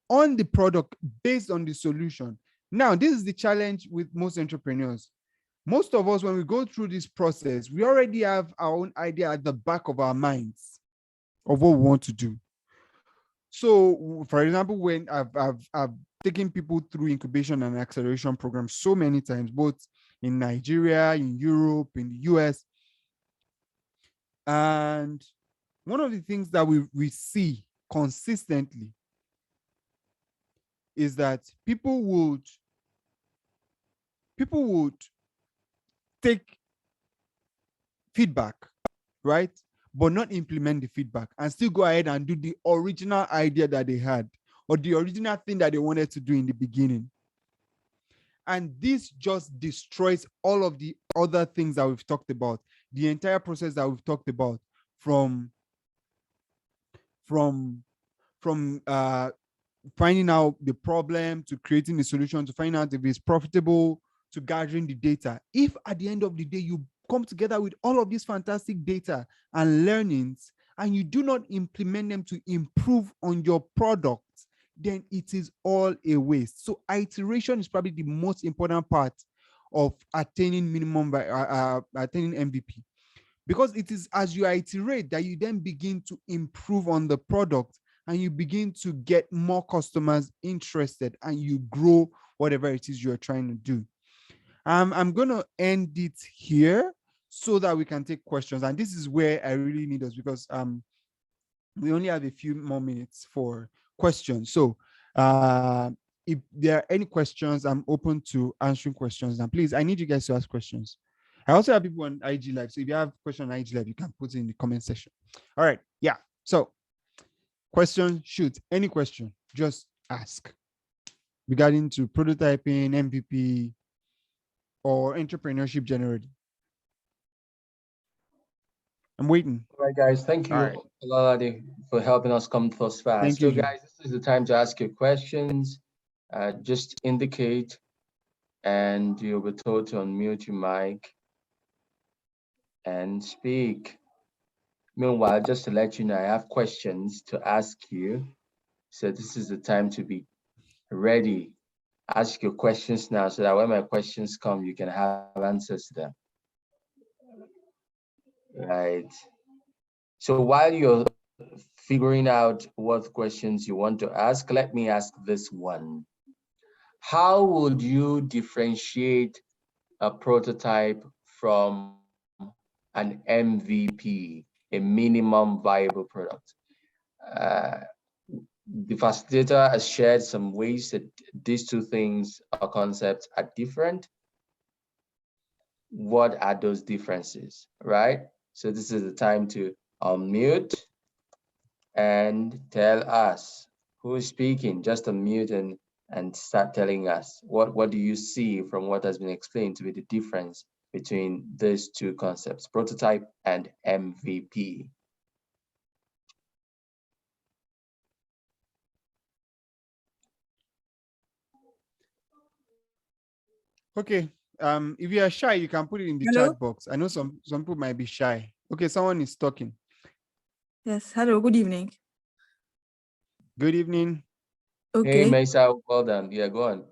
on the product based on the solution. Now, this is the challenge with most entrepreneurs. Most of us, when we go through this process, we already have our own idea at the back of our minds of what we want to do. So, for example, when I've taken people through incubation and acceleration programs so many times, both in Nigeria, in Europe, in the US. And one of the things that we see consistently is that people would take feedback, right? But not implement the feedback and still go ahead and do the original idea that they had or the original thing that they wanted to do in the beginning. And this just destroys all of the other things that we've talked about, the entire process that we've talked about, from finding out the problem to creating the solution to find out if it's profitable to gathering the data. If at the end of the day you come together with all of these fantastic data and learnings and you do not implement them to improve on your product, then it is all a waste. So iteration is probably the most important part of attaining attaining MVP, because it is as you iterate that you then begin to improve on the product and you begin to get more customers interested and you grow whatever it is you're trying to do. I'm going to end it here so that we can take questions. And this is where I really need us, because we only have a few more minutes for questions. So if there are any questions, I'm open to answering questions. And please, I need you guys to ask questions. I also have people on IG Live. So if you have a question on IG Live, you can put it in the comment section. All right. Yeah. So question, shoot, any question, just ask regarding to prototyping, MVP, or entrepreneurship generally. I'm waiting. All right, guys. Thank you, Ololade, for helping us come thus far. Thank So, you, guys, this is the time to ask your questions. Just indicate, and you'll be told to unmute your mic and speak. Meanwhile, just to let you know, I have questions to ask you. So this is the time to be ready. Ask your questions now so that when my questions come, you can have answers to them. Right. So while you're figuring out what questions you want to ask, let me ask this one. How would you differentiate a prototype from an MVP, a minimum viable product? The facilitator has shared some ways that these two things or concepts are different. What are those differences, right? So this is the time to unmute and tell us who is speaking. Just unmute and start telling us what do you see from what has been explained to be the difference between these two concepts, prototype and MVP. Okay. If you are shy, you can put it in the chat box. I know some people might be shy. Okay, someone is talking. Yes. Hello. Good evening. Good evening. Okay. Hey, Mesa, well done. Yeah, go on.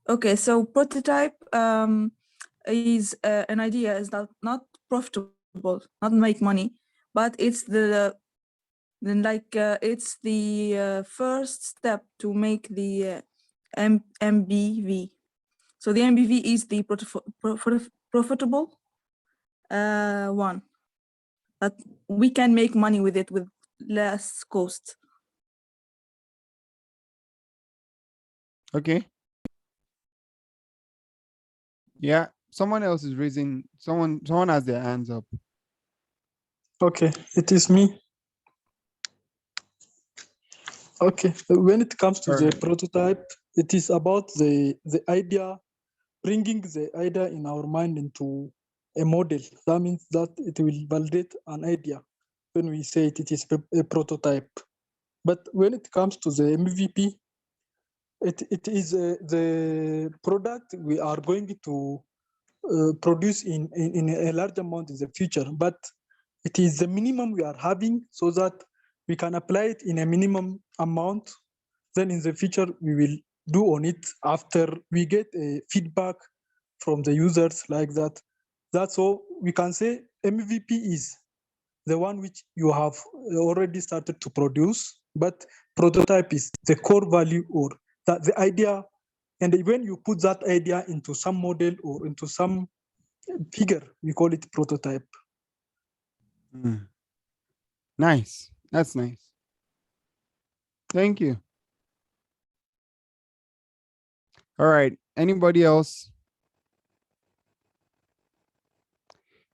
Okay. So prototype is an idea is not profitable, not make money, but it's it's the first step to make the MBV. So the MBV is the profitable one, but we can make money with it with less cost. Okay. Yeah, someone else is raising, someone has their hands up. Okay, it is me. Okay, when it comes to the Alright. prototype, it is about the idea, bringing the idea in our mind into a model. That means that it will validate an idea when we say it is a prototype. But when it comes to the MVP, it is the product we are going to produce in a large amount in the future. But it is the minimum we are having so that we can apply it in a minimum amount. Then in the future, we will do on it after we get a feedback from the users like that. That's all we can say. MVP is the one which you have already started to produce, but prototype is the core value or that the idea. And when you put that idea into some model or into some figure, we call it prototype. Nice. That's nice. Thank you. All right. Anybody else?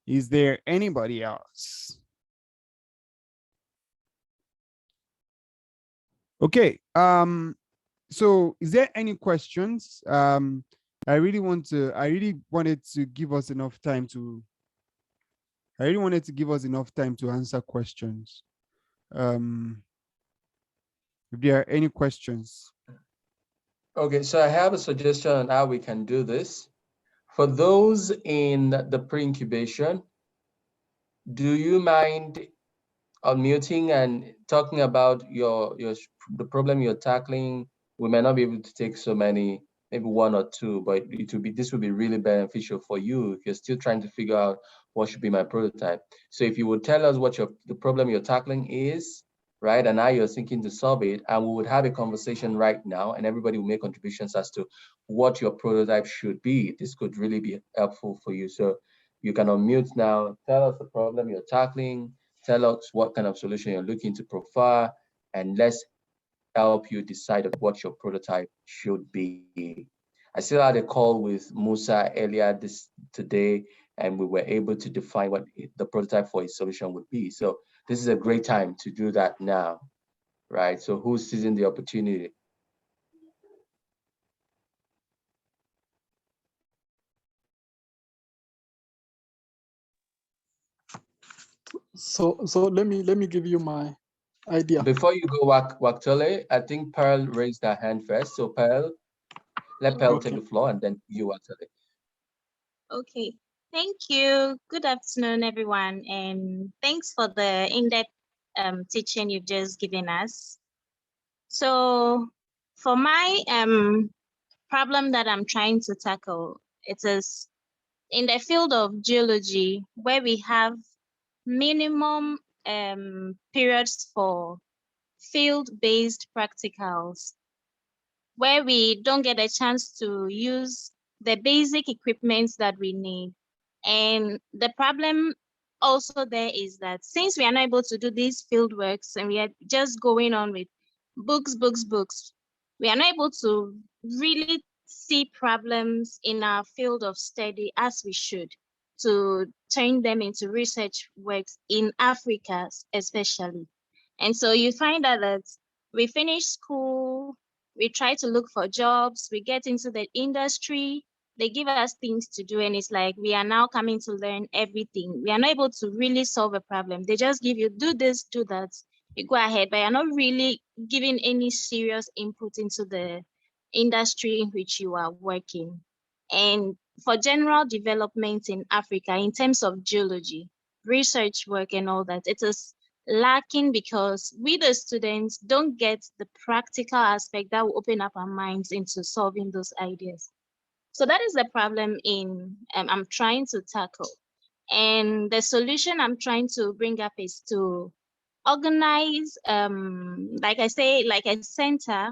Is there anybody else? Okay. So is there any questions? I really wanted to give us enough time to answer questions. If there are any questions. Okay, so I have a suggestion on how we can do this. For those in the pre-incubation, do you mind unmuting and talking about the problem you're tackling? We may not be able to take so many, maybe one or two, but this will be really beneficial for you if you're still trying to figure out what should be my prototype. So if you would tell us what the problem you're tackling is, right, and how you're thinking to solve it, and we would have a conversation right now, and everybody will make contributions as to what your prototype should be. This could really be helpful for you. So you can unmute now, tell us the problem you're tackling, tell us what kind of solution you're looking to provide, and let's help you decide what your prototype should be. I still had a call with Musa earlier today, and we were able to define what the prototype for his solution would be. So this is a great time to do that now, right? So who's seizing the opportunity? So let me give you my idea. Before you go, Waktole, I think Pearl raised her hand first. So Pearl, let Pearl take the floor, and then you, Waktole. Okay, thank you. Good afternoon, everyone, and thanks for the in-depth teaching you've just given us. So for my problem that I'm trying to tackle, it is in the field of geology, where we have minimum periods for field-based practicals, where we don't get a chance to use the basic equipment that we need. And the problem also there is that since we are not able to do these field works and we are just going on with books, we are not able to really see problems in our field of study as we should, to turn them into research works in Africa especially. And so you find out that we finish school, we try to look for jobs, we get into the industry, they give us things to do, and it's like we are now coming to learn everything. We are not able to really solve a problem. They just give you, do this, do that, you go ahead, but you're not really giving any serious input into the industry in which you are working. And for general development in Africa, in terms of geology, research work and all that, it is lacking because we, the students, don't get the practical aspect that will open up our minds into solving those ideas. So that is the problem I'm trying to tackle. And the solution I'm trying to bring up is to organize, like I say, like a center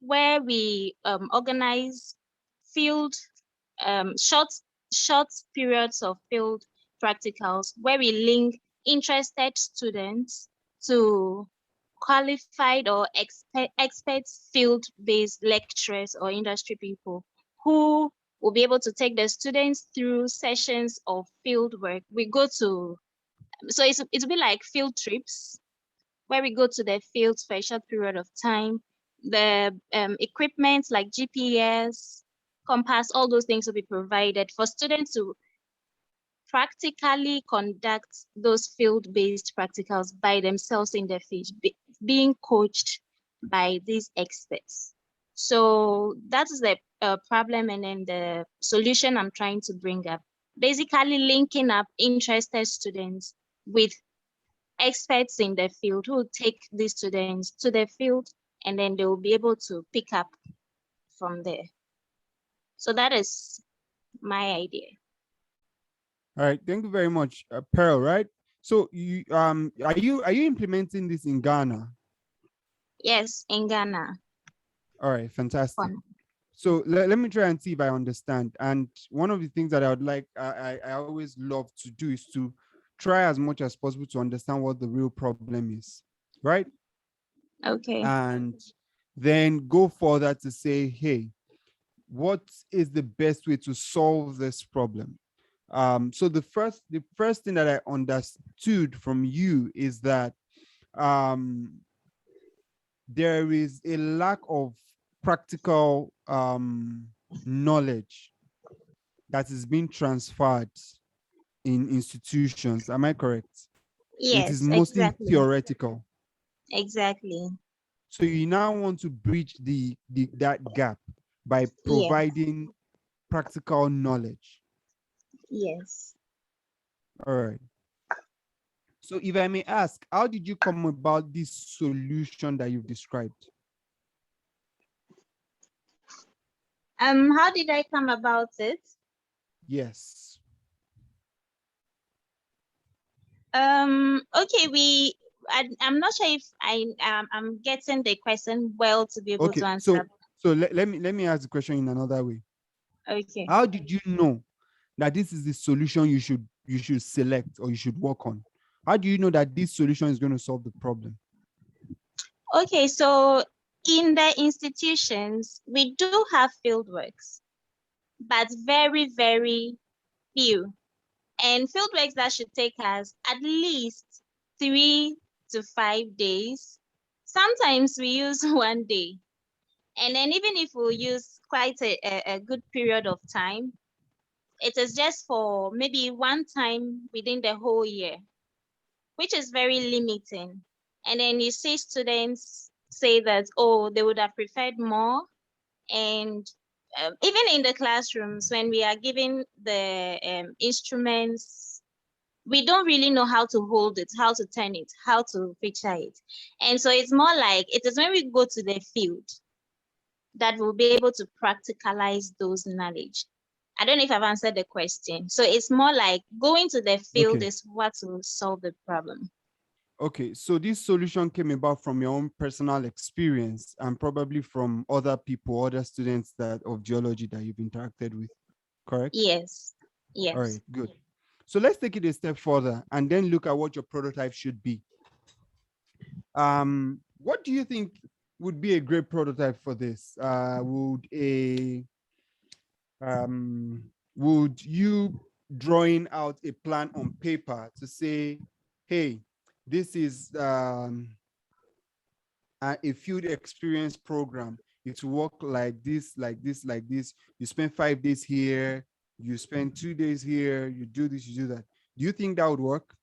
where we organize field, short periods of field practicals, where we link interested students to qualified or expert field-based lecturers or industry people who we'll be able to take the students through sessions of field work. We go to, so it'll be like field trips where we go to the fields for a short period of time. The equipment like GPS, compass, all those things will be provided for students to practically conduct those field-based practicals by themselves in the field, being coached by these experts. So that is the problem, and then the solution I'm trying to bring up. Basically linking up interested students with experts in the field who take these students to the field, and then they will be able to pick up from there. So that is my idea. All right, thank you very much, Pearl. Right. So you are you implementing this in Ghana? Yes, in Ghana. All right, fantastic. Fun. So let me try and see if I understand. And one of the things that I would like, I always love to do is to try as much as possible to understand what the real problem is, right? Okay. And then go further to say, hey, what is the best way to solve this problem? So the first thing that I understood from you is that there is a lack of practical knowledge that is being transferred in institutions. Am I correct? Yes, it is mostly exactly. theoretical. Exactly. So you now want to bridge that gap by providing practical knowledge. Yes. All right. So if I may ask, how did you come about this solution that you've described? How did I come about it? Yes. Okay, I'm not sure if I'm getting the question well to be able to answer. So let me ask the question in another way. Okay. How did you know that this is the solution you should select or you should work on? How do you know that this solution is going to solve the problem? Okay, so in the institutions, we do have field works, but very, very few. And field works that should take us at least 3 to 5 days. Sometimes we use 1 day. And then even if we use quite a good period of time, it is just for maybe one time within the whole year, which is very limiting. And then you see students say that, oh, they would have preferred more. And even in the classrooms, when we are given the instruments, we don't really know how to hold it, how to turn it, how to picture it. And so it's more like, it is when we go to the field that we'll be able to practicalize those knowledge. I don't know if I've answered the question. So it's more like going to the field is what will solve the problem. Okay, so this solution came about from your own personal experience and probably from other people, other students of geology that you've interacted with, correct? Yes, yes. All right, good. So let's take it a step further and then look at what your prototype should be. What do you think would be a great prototype for this? Would you drawing out a plan on paper to say, hey, this is a field experience program. It's work like this, like this, like this. You spend 5 days here, you spend 2 days here, you do this, you do that. Do you think that would work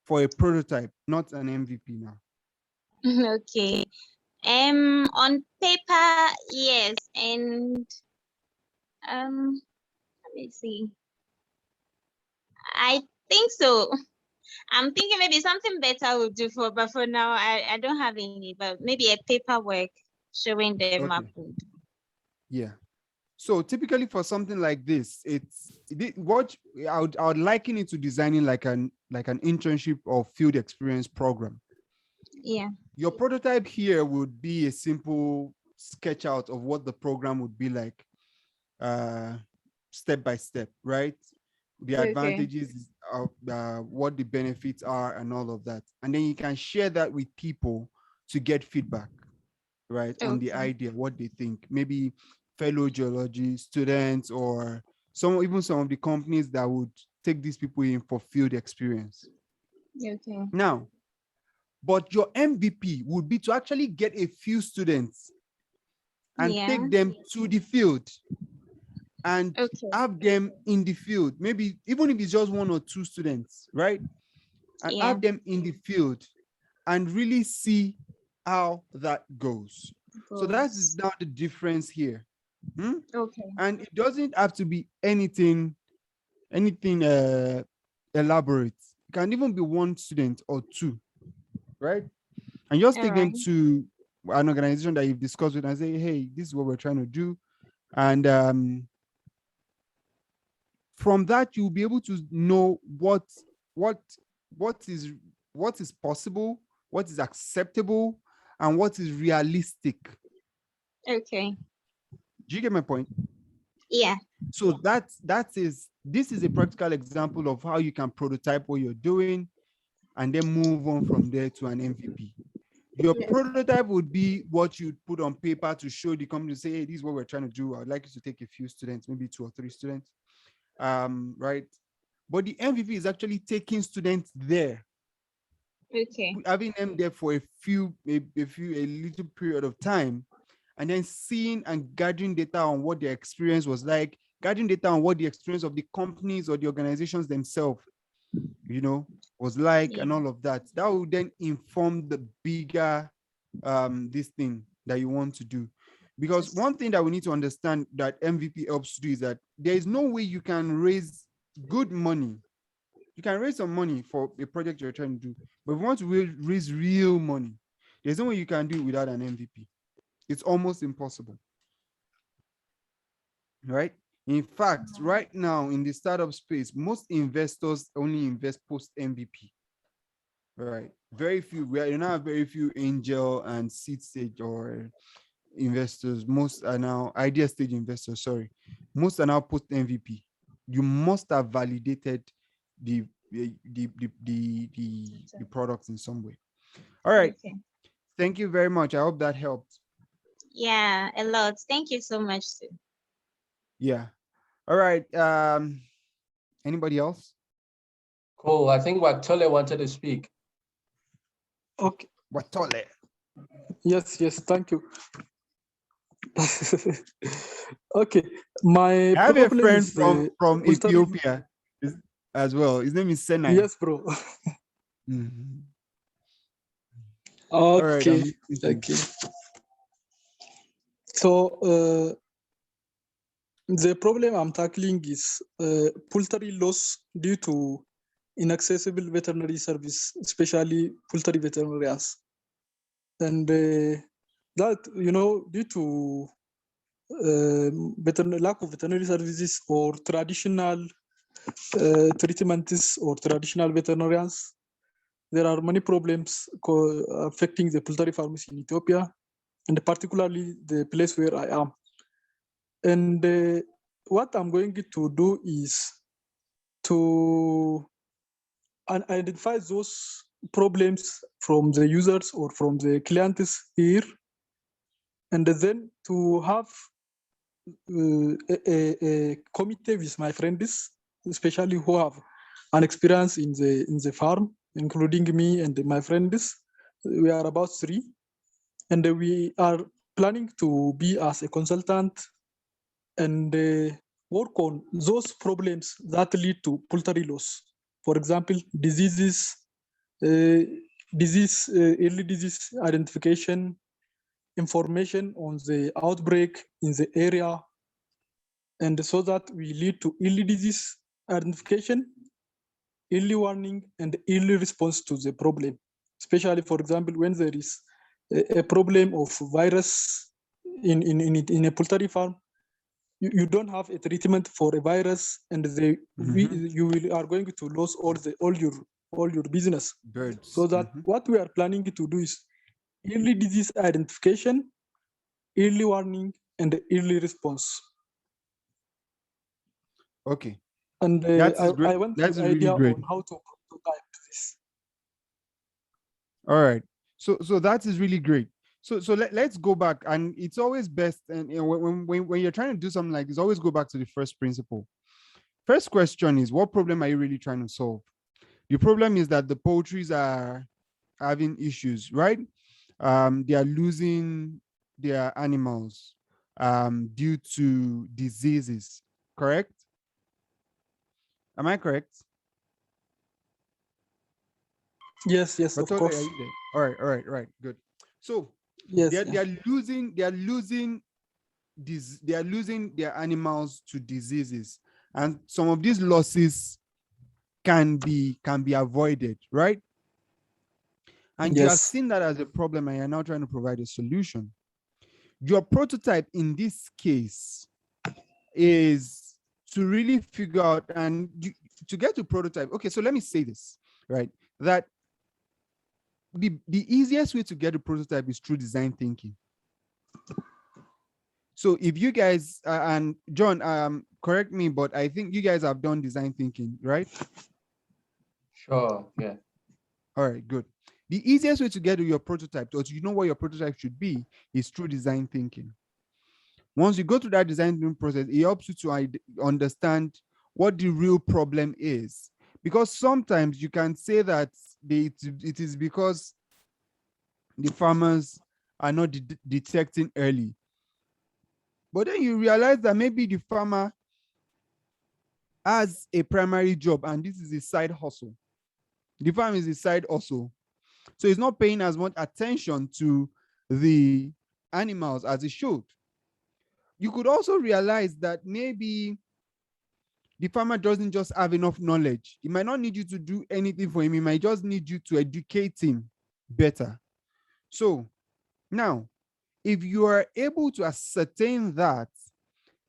for a prototype, not an MVP now? Okay. On paper, yes. And let me see. I think so. I'm thinking maybe something better will do but for now, I don't have any, but maybe a paperwork showing the map. Yeah. So typically for something like this, what I would liken it to designing like an internship or field experience program. Yeah. Your prototype here would be a simple sketch out of what the program would be like, step by step, right? The advantages of what the benefits are and all of that. And then you can share that with people to get feedback, right? On the idea, what they think. Maybe fellow geology students or even some of the companies that would take these people in for field experience. Okay. Now, but your MVP would be to actually get a few students and Yeah. take them to the field and Okay. have them in the field, maybe even if it's just 1 or 2 students, right? And Yeah. have them in the field and really see how that goes. So that is now the difference here. Okay. And it doesn't have to be anything elaborate. It can even be 1 student or 2, right? And just take them Alright. to an organization that you've discussed with and say, hey, this is what we're trying to do. And from that, you'll be able to know what is possible, what is acceptable, and what is realistic. Okay. Do you get my point? Yeah. So this is a practical example of how you can prototype what you're doing and then move on from there to an MVP. Your prototype would be what you'd put on paper to show the company, say, hey, this is what we're trying to do. I'd like you to take a few students, maybe 2 or 3 students. Right? But the MVP is actually taking students there, Okay. having them there for a little period of time, and then seeing and gathering data on what their experience was like, gathering data on what the experience of the companies or the organizations themselves, was like, and all of that. That will then inform the bigger this thing that you want to do. Because one thing that we need to understand that MVP helps to do is that there is no way you can raise good money. You can raise some money for a project you're trying to do, but if you want to raise real money, there's no way you can do it without an MVP. It's almost impossible, right? In fact, right now in the startup space, most investors only invest post MVP, right? Very few. We are now very few angel and seed stage or investors. Most are now idea stage investors. Sorry, most are now post MVP. You must have validated the products in some way. All right. Okay. Thank you very much. I hope that helped. Yeah, a lot. Thank you so much, Sue. Yeah. All right. Anybody else? Cool. I think Watole wanted to speak. Okay. Watole. Yes, thank you. Okay, my I have a problem friend is from Ethiopia as well. His name is Senai. Yes, bro. Mhm. Okay, Right, okay. So the problem I'm tackling is poultry loss due to inaccessible veterinary service, especially poultry veterinarians, and that due to lack of veterinary services or traditional treatments or traditional veterinarians, there are many problems affecting the poultry farms in Ethiopia, and particularly the place where I am. And what I'm going to do is to identify those problems from the users or from the clients here, and then to have a committee with my friends, especially who have an experience in the farm, including me and my friends. We are about 3, and we are planning to be as a consultant and work on those problems that lead to poultry loss. For example, diseases, early disease identification, information on the outbreak in the area, and so that we lead to early disease identification, early warning, and early response to the problem. Especially, for example, when there is a problem of virus in a poultry farm, you don't have a treatment for a virus, and you are going to lose all your business. Birds. So that what we are planning to do is early disease identification, early warning, and early response. Okay. And I want That's an really idea great. on how to prototype this. All right. So that is really great. So let's go back, and it's always best, and when you're trying to do something like this, always go back to the first principle. First question is, what problem are you really trying to solve? The problem is that the poultries are having issues, right? They are losing their animals due to diseases, correct? Am I correct? Yes, yes, of Otole, course. are you there? All right, good. So Yes, they are losing their animals to diseases, and some of these losses can be avoided, right? And you have yes, seen that as a problem, and you're now trying to provide a solution. Your prototype in this case is to really figure out to get to prototype. Okay, so let me say this, right? That the easiest way to get a prototype is through design thinking. So if you guys and John, correct me, but I think you guys have done design thinking, right? Sure, yeah. All right, good. The easiest way to get to your prototype, or to know what your prototype should be, is through design thinking. Once you go through that design thinking process, it helps you to understand what the real problem is. Because sometimes you can say that it is because the farmers are not detecting early. But then you realize that maybe the farmer has a primary job and this is a side hustle. The farm is a side hustle. So it's not paying as much attention to the animals as it should. You could also realize that maybe the farmer doesn't just have enough knowledge. He might not need you to do anything for him. He might just need you to educate him better. So now, if you are able to ascertain that,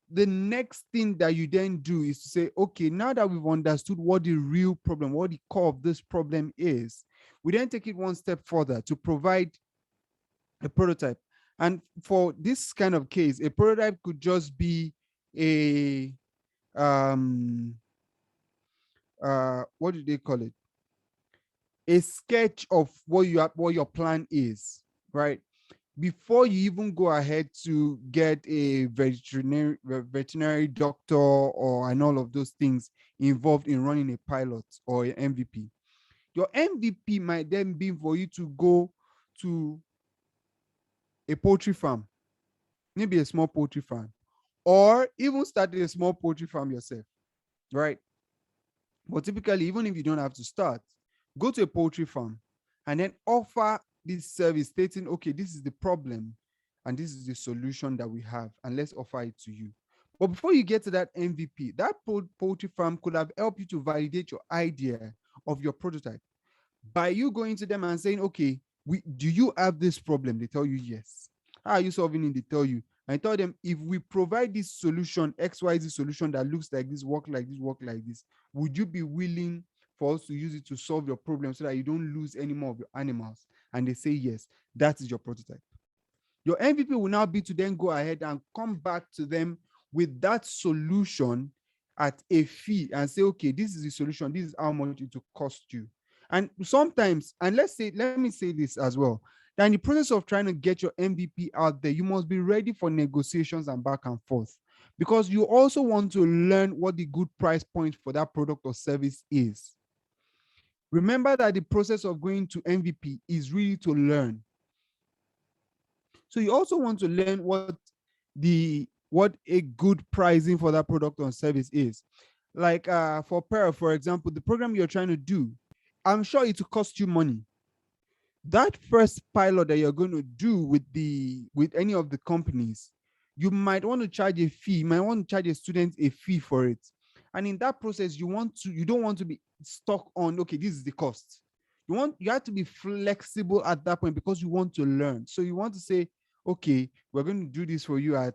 the next thing that you then do is to say, okay, now that we've understood what the real problem, what the core of this problem is, we then take it one step further to provide a prototype. And for this kind of case, a prototype could just be a what do they call it? A sketch of what your plan is, right? Before you even go ahead to get a veterinary doctor and all of those things involved in running a pilot or an MVP. Your MVP might then be for you to go to a poultry farm, maybe a small poultry farm, or even start a small poultry farm yourself, right? But typically, even if you don't have to start, go to a poultry farm and then offer this service stating, okay, this is the problem and this is the solution that we have, and let's offer it to you. But before you get to that MVP, that poultry farm could have helped you to validate your idea of your prototype by you going to them and saying, okay, do you have this problem? They tell you yes. How are you solving it? They tell you. I tell them, if we provide this solution, XYZ solution that looks like this, work like this, would you be willing for us to use it to solve your problem so that you don't lose any more of your animals? And they say yes. That is your prototype. Your MVP will now be to then go ahead and come back to them with that solution at a fee and say, okay, this is the solution. This is how much it will cost you. And sometimes, and let me say this as well, that in the process of trying to get your MVP out there, you must be ready for negotiations and back and forth, because you also want to learn what the good price point for that product or service is. Remember that the process of going to MVP is really to learn. So you also want to learn what a good pricing for that product or service is. Like for Pearl, for example, the program you're trying to do, I'm sure it will cost you money. That first pilot that you're going to do with any of the companies, you might want to charge a fee. You might want to charge a student a fee for it. And in that process, you don't want to be stuck on, okay, this is the cost. You have to be flexible at that point because you want to learn. So you want to say, okay, we're going to do this for you at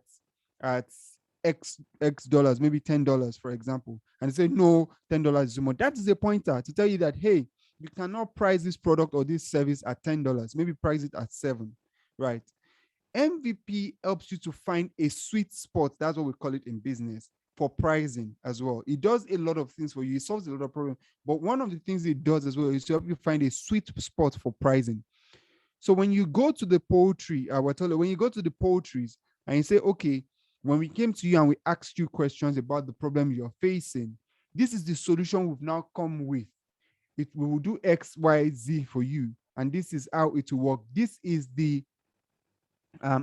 X dollars, maybe $10, for example. And say, no, $10 is too much. That is a pointer to tell you that, hey, you cannot price this product or this service at $10. Maybe price it at $7, right? MVP helps you to find a sweet spot. That's what we call it in business, for pricing as well. It does a lot of things for you. It solves a lot of problems. But one of the things it does as well is to help you find a sweet spot for pricing. So when you go to the poultry, when you go to the poultries and you say, okay, when we came to you and we asked you questions about the problem you're facing, this is the solution we've now come with. We will do X, Y, Z for you, and this is how it will work. This is the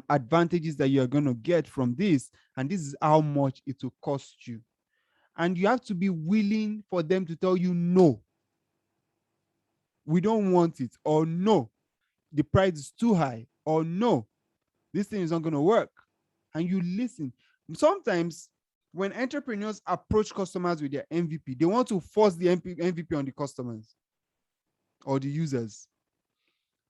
advantages that you're going to get from this, and this is how much it will cost you. And you have to be willing for them to tell you, no, we don't want it, or no, the price is too high, or no, this thing is not going to work. And you listen. Sometimes when entrepreneurs approach customers with their MVP, they want to force the MVP on the customers or the users,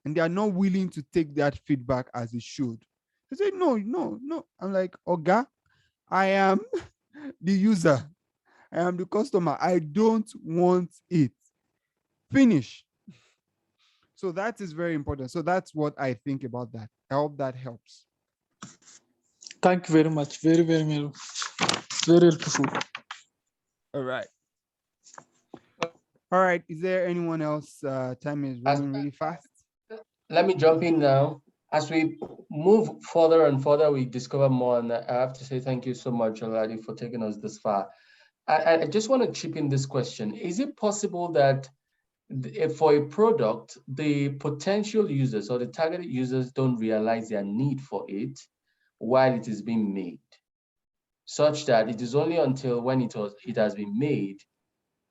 and they are not willing to take that feedback as it should. They say, no. I'm like, Oga, I am the user. I am the customer. I don't want it. Finish. So that is very important. So that's what I think about that. I hope that helps. Thank you very much. Very helpful. All right. All right. Is there anyone else? Time is running really fast. Let me jump in now. As we move further and further, we discover more. And I have to say thank you so much, Ololade, for taking us this far. I just want to chip in this question. Is it possible that for a product, the potential users or the targeted users don't realize their need for it while it is being made, such that it is only until when it has been made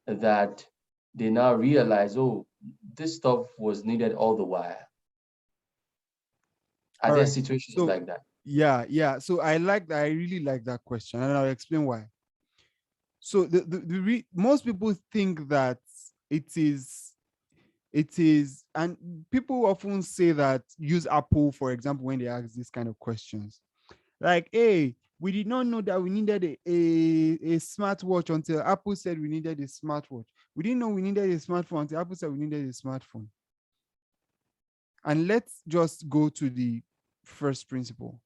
that they now realize, oh, this stuff was needed all the while? Are there situations like that? Yeah. So I really like that question, and I'll explain why. So most people think that it is, and people often say that, use Apple, for example, when they ask these kind of questions. Like, hey, we did not know that we needed a smartwatch until Apple said we needed a smartwatch. We didn't know we needed a smartphone until Apple said we needed a smartphone. And let's just go to the first principle.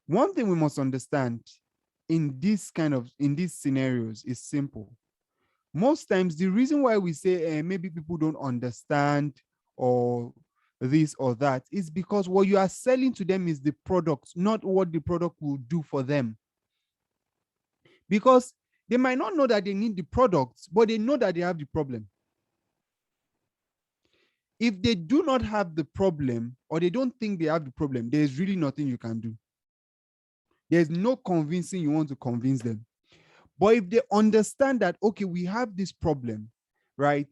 One thing we must understand in these scenarios is simple. Most times, the reason why we say maybe people don't understand or this or that is because what you are selling to them is the product, not what the product will do for them. Because they might not know that they need the product, but they know that they have the problem. If they do not have the problem, or they don't think they have the problem, there's really nothing you can do. There's no convincing you want to convince them. But if they understand that, okay, we have this problem, right?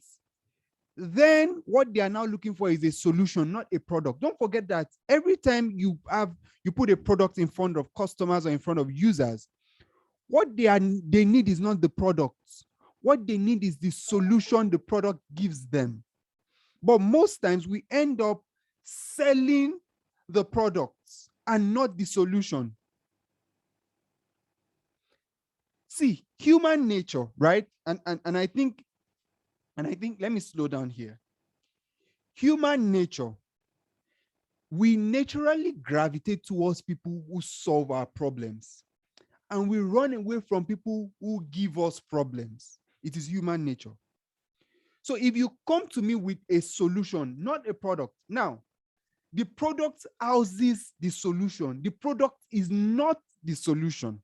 Then what they are now looking for is a solution, not a product. Don't forget that every time you put a product in front of customers or in front of users, what they need is not the product. What they need is the solution the product gives them. But most times we end up selling the products and not the solution. See, human nature, right? And I think, let me slow down here. Human nature, we naturally gravitate towards people who solve our problems, and we run away from people who give us problems. It is human nature. So if you come to me with a solution, not a product, now, the product houses the solution. The product is not the solution.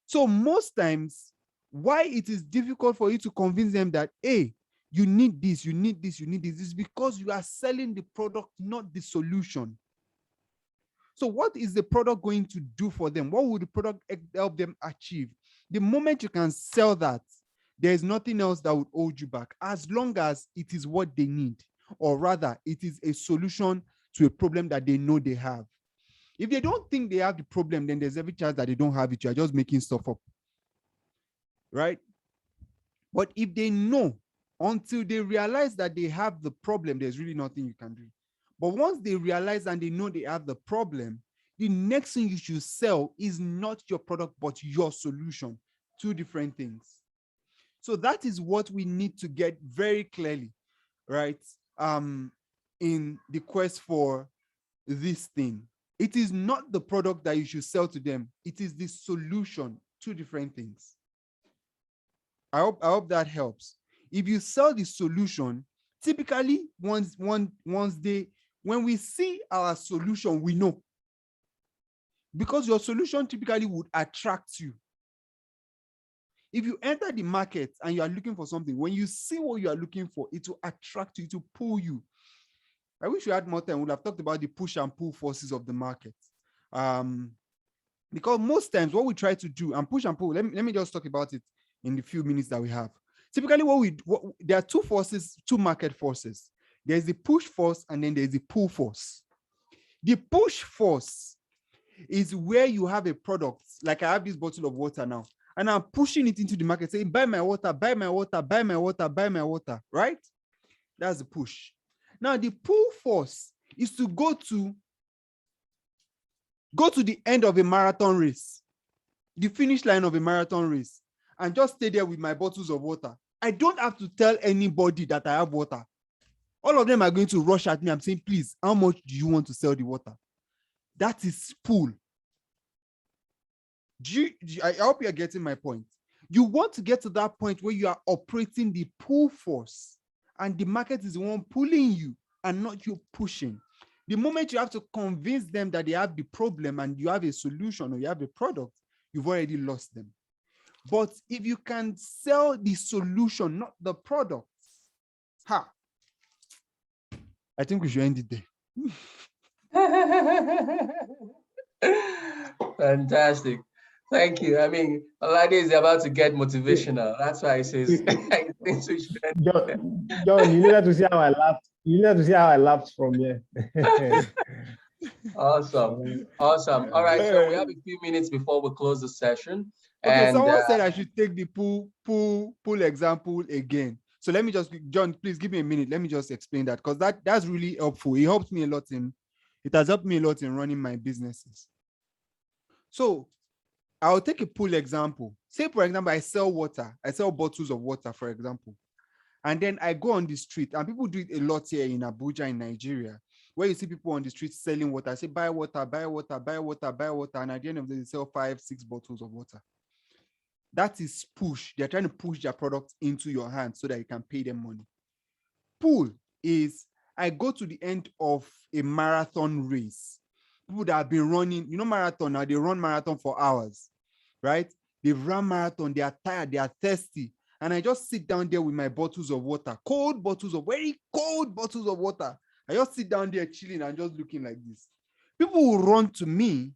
So most times, why it is difficult for you to convince them that, hey, you need this, is because you are selling the product, not the solution. So what is the product going to do for them? What will the product help them achieve? The moment you can sell that, there is nothing else that would hold you back, as long as it is what they need, or rather, it is a solution to a problem that they know they have. If they don't think they have the problem, then there's every chance that they don't have it. You are just making stuff up, right? But if they know, until they realize that they have the problem, there's really nothing you can do. But once they realize and they know they have the problem, the next thing you should sell is not your product, but your solution. Two different things. So that is what we need to get very clearly, right? In the quest for this thing. It is not the product that you should sell to them. It is the solution. Two different things. I hope that helps. If you sell the solution, typically once When we see our solution, we know. Because your solution typically would attract you. If you enter the market and you are looking for something, when you see what you are looking for, it will attract you, it will pull you. I wish we had more time. We would have talked about the push and pull forces of the market. Because most times what we try to do, and push and pull, let me just talk about it in the few minutes that we have. Typically, there are two forces, two market forces. There's the push force and then there's the pull force. The push force is where you have a product, like I have this bottle of water now, and I'm pushing it into the market, saying, buy my water, buy my water, buy my water, buy my water, right? That's the push. Now, the pull force is to go to the end of a marathon race, the finish line of a marathon race, and just stay there with my bottles of water. I don't have to tell anybody that I have water. All of them are going to rush at me. I'm saying, please, how much do you want to sell the water? That is pull. I hope you're getting my point. You want to get to that point where you are operating the pull force, and the market is the one pulling you and not you pushing. The moment you have to convince them that they have the problem and you have a solution or you have a product, you've already lost them. But if you can sell the solution, not the product, I think we should end it there. Fantastic. Thank you. I mean, Ololade is about to get motivational. That's why he says, I think we should end it there. John, you needed to see how I laughed. You needed to see how I laughed from here. Awesome. Awesome. All right. So we have a few minutes before we close the session. Okay, and, someone said I should take the pull example again. So let me just, John, please give me a minute. Let me just explain that, because that's really helpful. It helps me a lot it has helped me a lot in running my businesses. So I'll take a pull example. Say, for example, I sell water. I sell bottles of water, for example. And then I go on the street, and people do it a lot here in Abuja, in Nigeria, where you see people on the street selling water. I say, buy water, buy water, buy water, buy water. And at the end of the day, they sell 5, 6 bottles of water. That is push. They're trying to push their product into your hands so that you can pay them money. Pull is, I go to the end of a marathon race. People that have been running, marathon, now they run marathon for hours, right? They've run marathon, they are tired, they are thirsty. And I just sit down there with my bottles of water, very cold bottles of water. I just sit down there chilling and just looking like this. People will run to me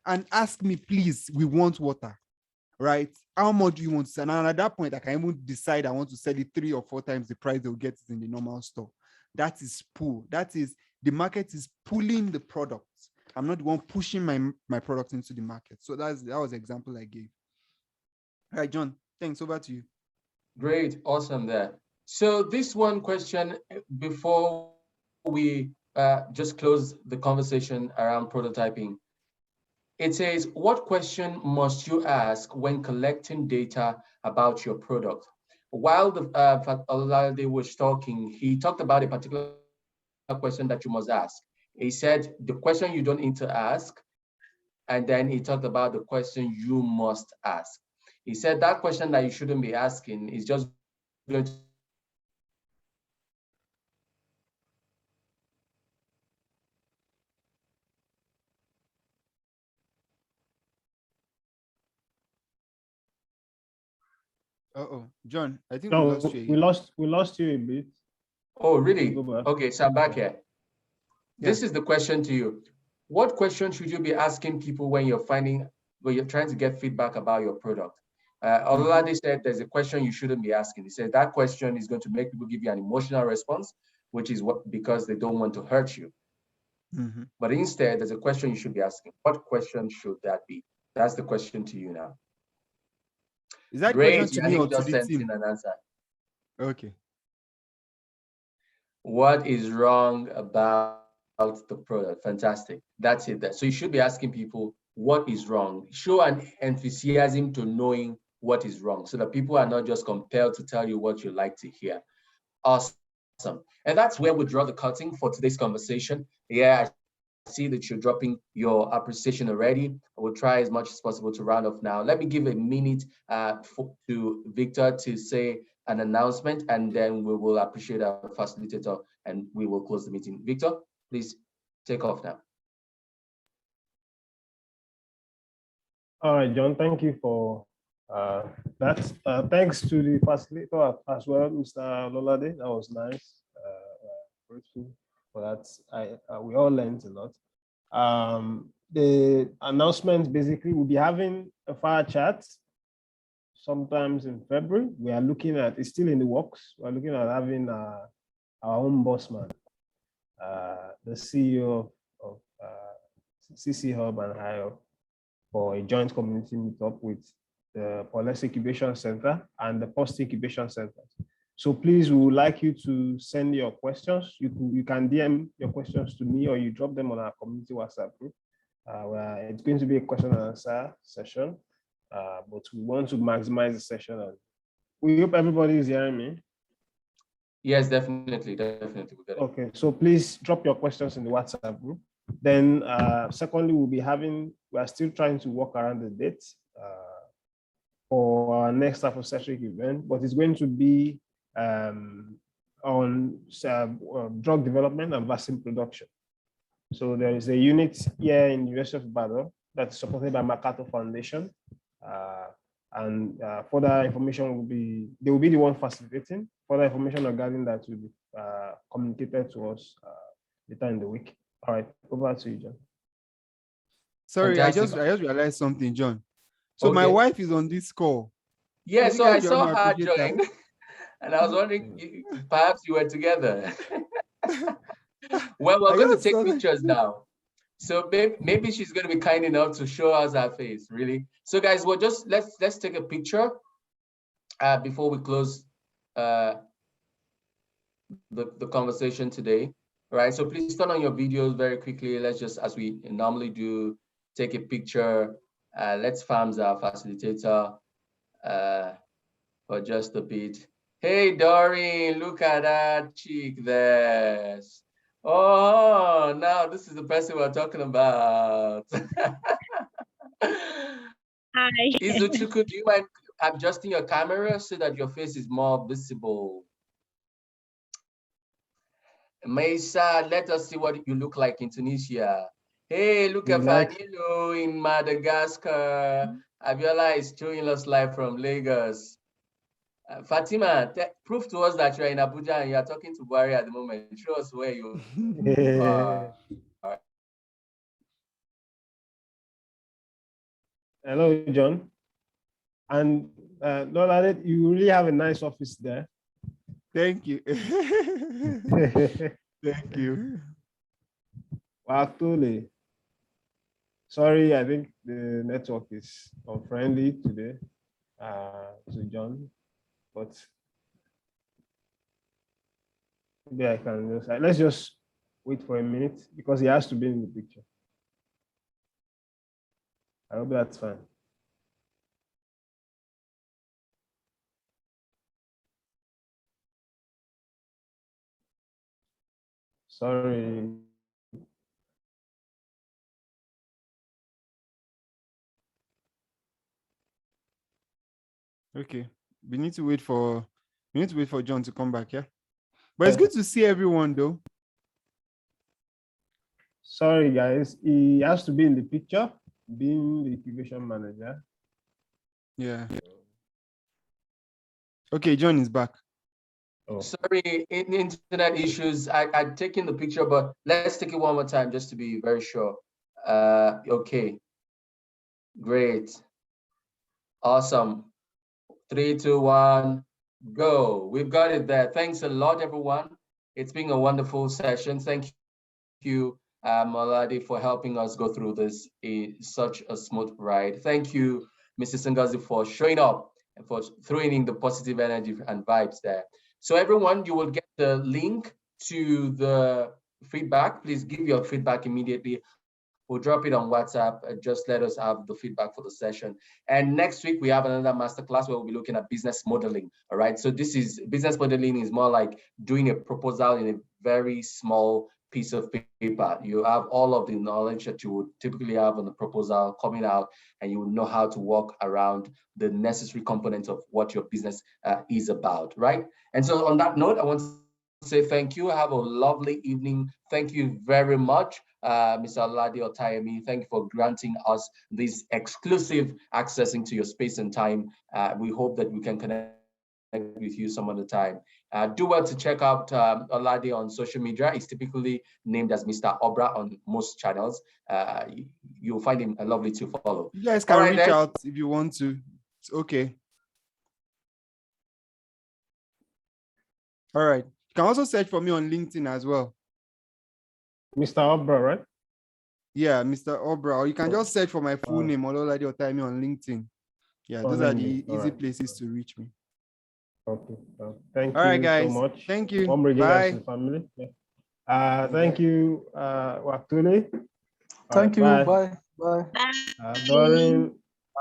and ask me, please, we want water, right? How much do you want to sell? And at that point, I can even decide I want to sell it 3 or 4 times the price they'll get it in the normal store. That is pull. That is, the market is pulling the product. I'm not the one pushing my product into the market. So that was the example I gave. All right, John, thanks. Over to you. Great. Awesome there. So this one question before we just close the conversation around prototyping. It says, what question must you ask when collecting data about your product? While Ololade was talking, he talked about a particular question that you must ask. He said the question you don't need to ask, and then he talked about the question you must ask. He said that question that you shouldn't be asking is just going to John, I think No, we lost you. we lost you a bit. Oh, really? Okay, so I'm back here. This is the question to you. What question should you be asking people when you're trying to get feedback about your product? Ololade said there's a question you shouldn't be asking. He said that question is going to make people give you an emotional response, which is because they don't want to hurt you. But instead, there's a question you should be asking. What question should that be? That's the question to you now. Is that great? Question to me or to the team? In an answer. Okay. What is wrong about the product? Fantastic. That's it. So you should be asking people what is wrong. Show an enthusiasm to knowing what is wrong so that people are not just compelled to tell you what you like to hear. Awesome. And that's where we draw the curtain for today's conversation. Yeah, I see that you're dropping your appreciation already. I will try as much as possible to round off now. Let me give a minute to Victor to say an announcement, and then we will appreciate our facilitator and we will close the meeting. Victor? Please take off now. All right, John, thank you for that. Thanks to the facilitator as well, Mr. Ololade. That was nice. Grateful for that. We all learned a lot. The announcement basically, we'll be having a fire chat sometimes in February. We are looking at, it's still in the works. We're looking at having our own boss man, the CEO of CcHUB and HIO, for a joint community meetup with the Policy Incubation Center and the PAUSTI Incubation Center. So please, we would like you to send your questions. You can DM your questions to me, or you drop them on our community WhatsApp group. Where it's going to be a question and answer session, but we want to maximize the session. And we hope everybody is hearing me. Yes, definitely. Okay, so please drop your questions in the WhatsApp group. Then secondly, we are still trying to work around the dates for our next Afrocentric event, but it's going to be on drug development and vaccine production. So there is a unit here in the University of Ibadan that's supported by Makato Foundation. And further information they will be the one facilitating. Further information regarding that will be communicated to us later in the week. All right, over to you, John. Sorry, Fantastic. I just realized something, John. So Okay. my wife is on this call. Yeah, so I saw her appreciate join, that. and I was wondering, perhaps you were together. Well, we're I going to just take saw that. pictures now. So maybe she's going to be kind enough to show us her face, really. So guys, we'll just, let's take a picture before we close the conversation today. All right, so please turn on your videos very quickly. Let's just, as we normally do, take a picture. Let's farm our facilitator for just a bit. Hey, Doreen, look at that chick there. Oh, now this is the person we're talking about. Hi. Izuchuku, do you mind adjusting your camera so that your face is more visible? Mesa, let us see what you look like in Tunisia. Hey, look at Fanilo in Madagascar. Abiola is showing us live from Lagos. Fatima, prove to us that you're in Abuja and you're talking to Buhari at the moment. Show us where you are. Hello, John. And Ololade, you really have a nice office there. Thank you. Thank you. Actually, sorry, I think the network is unfriendly today to John, but maybe I can just, let's just wait for a minute because he has to be in the picture. I hope that's fine. Sorry. Okay. We need to wait for John to come back, yeah? But it's good to see everyone though. Sorry, guys. He has to be in the picture, being the incubation manager. Yeah. Okay, John is back. Oh. Sorry, internet issues. I'd taken the picture, but let's take it one more time just to be very sure. Okay. Great. Awesome. 3, 2, 1, go. We've got it there. Thanks a lot, everyone. It's been a wonderful session. Thank you, Ololade, for helping us go through this such a smooth ride. Thank you, Mrs. Ngozi, for showing up and for throwing in the positive energy and vibes there. So everyone, you will get the link to the feedback. Please give your feedback immediately. We'll drop it on WhatsApp. Just let us have the feedback for the session. And next week, we have another masterclass where we'll be looking at business modeling. All right. So this is business modeling is more like doing a proposal in a very small piece of paper. You have all of the knowledge that you would typically have on the proposal coming out, and you will know how to work around the necessary components of what your business is about. Right. And so on that note, I want say thank you. Have a lovely evening. Thank you very much, Mr. Ololade Otayemi. Thank you for granting us this exclusive access into your space and time. We hope that we can connect with you some other time. Do well to check out Ololade on social media. He's typically named as Mr. Obra on most channels. You'll find him lovely to follow. You guys can All right, reach then. out if you want to. It's okay. All right. You can also search for me on LinkedIn as well. Mr. Obra, right? Yeah, Mr. Obra. Or you can just search for my full Alright. name, Ololade Otayemi, on LinkedIn. Yeah, On those are the LinkedIn. easy Alright. places to reach me. Okay. Thank All right, you guys. so much. Thank you. Warm regards to Bye. the family. Yeah. Thank you, Watule. Thank you. Bye. Bye. Bye. Bye. Doreen,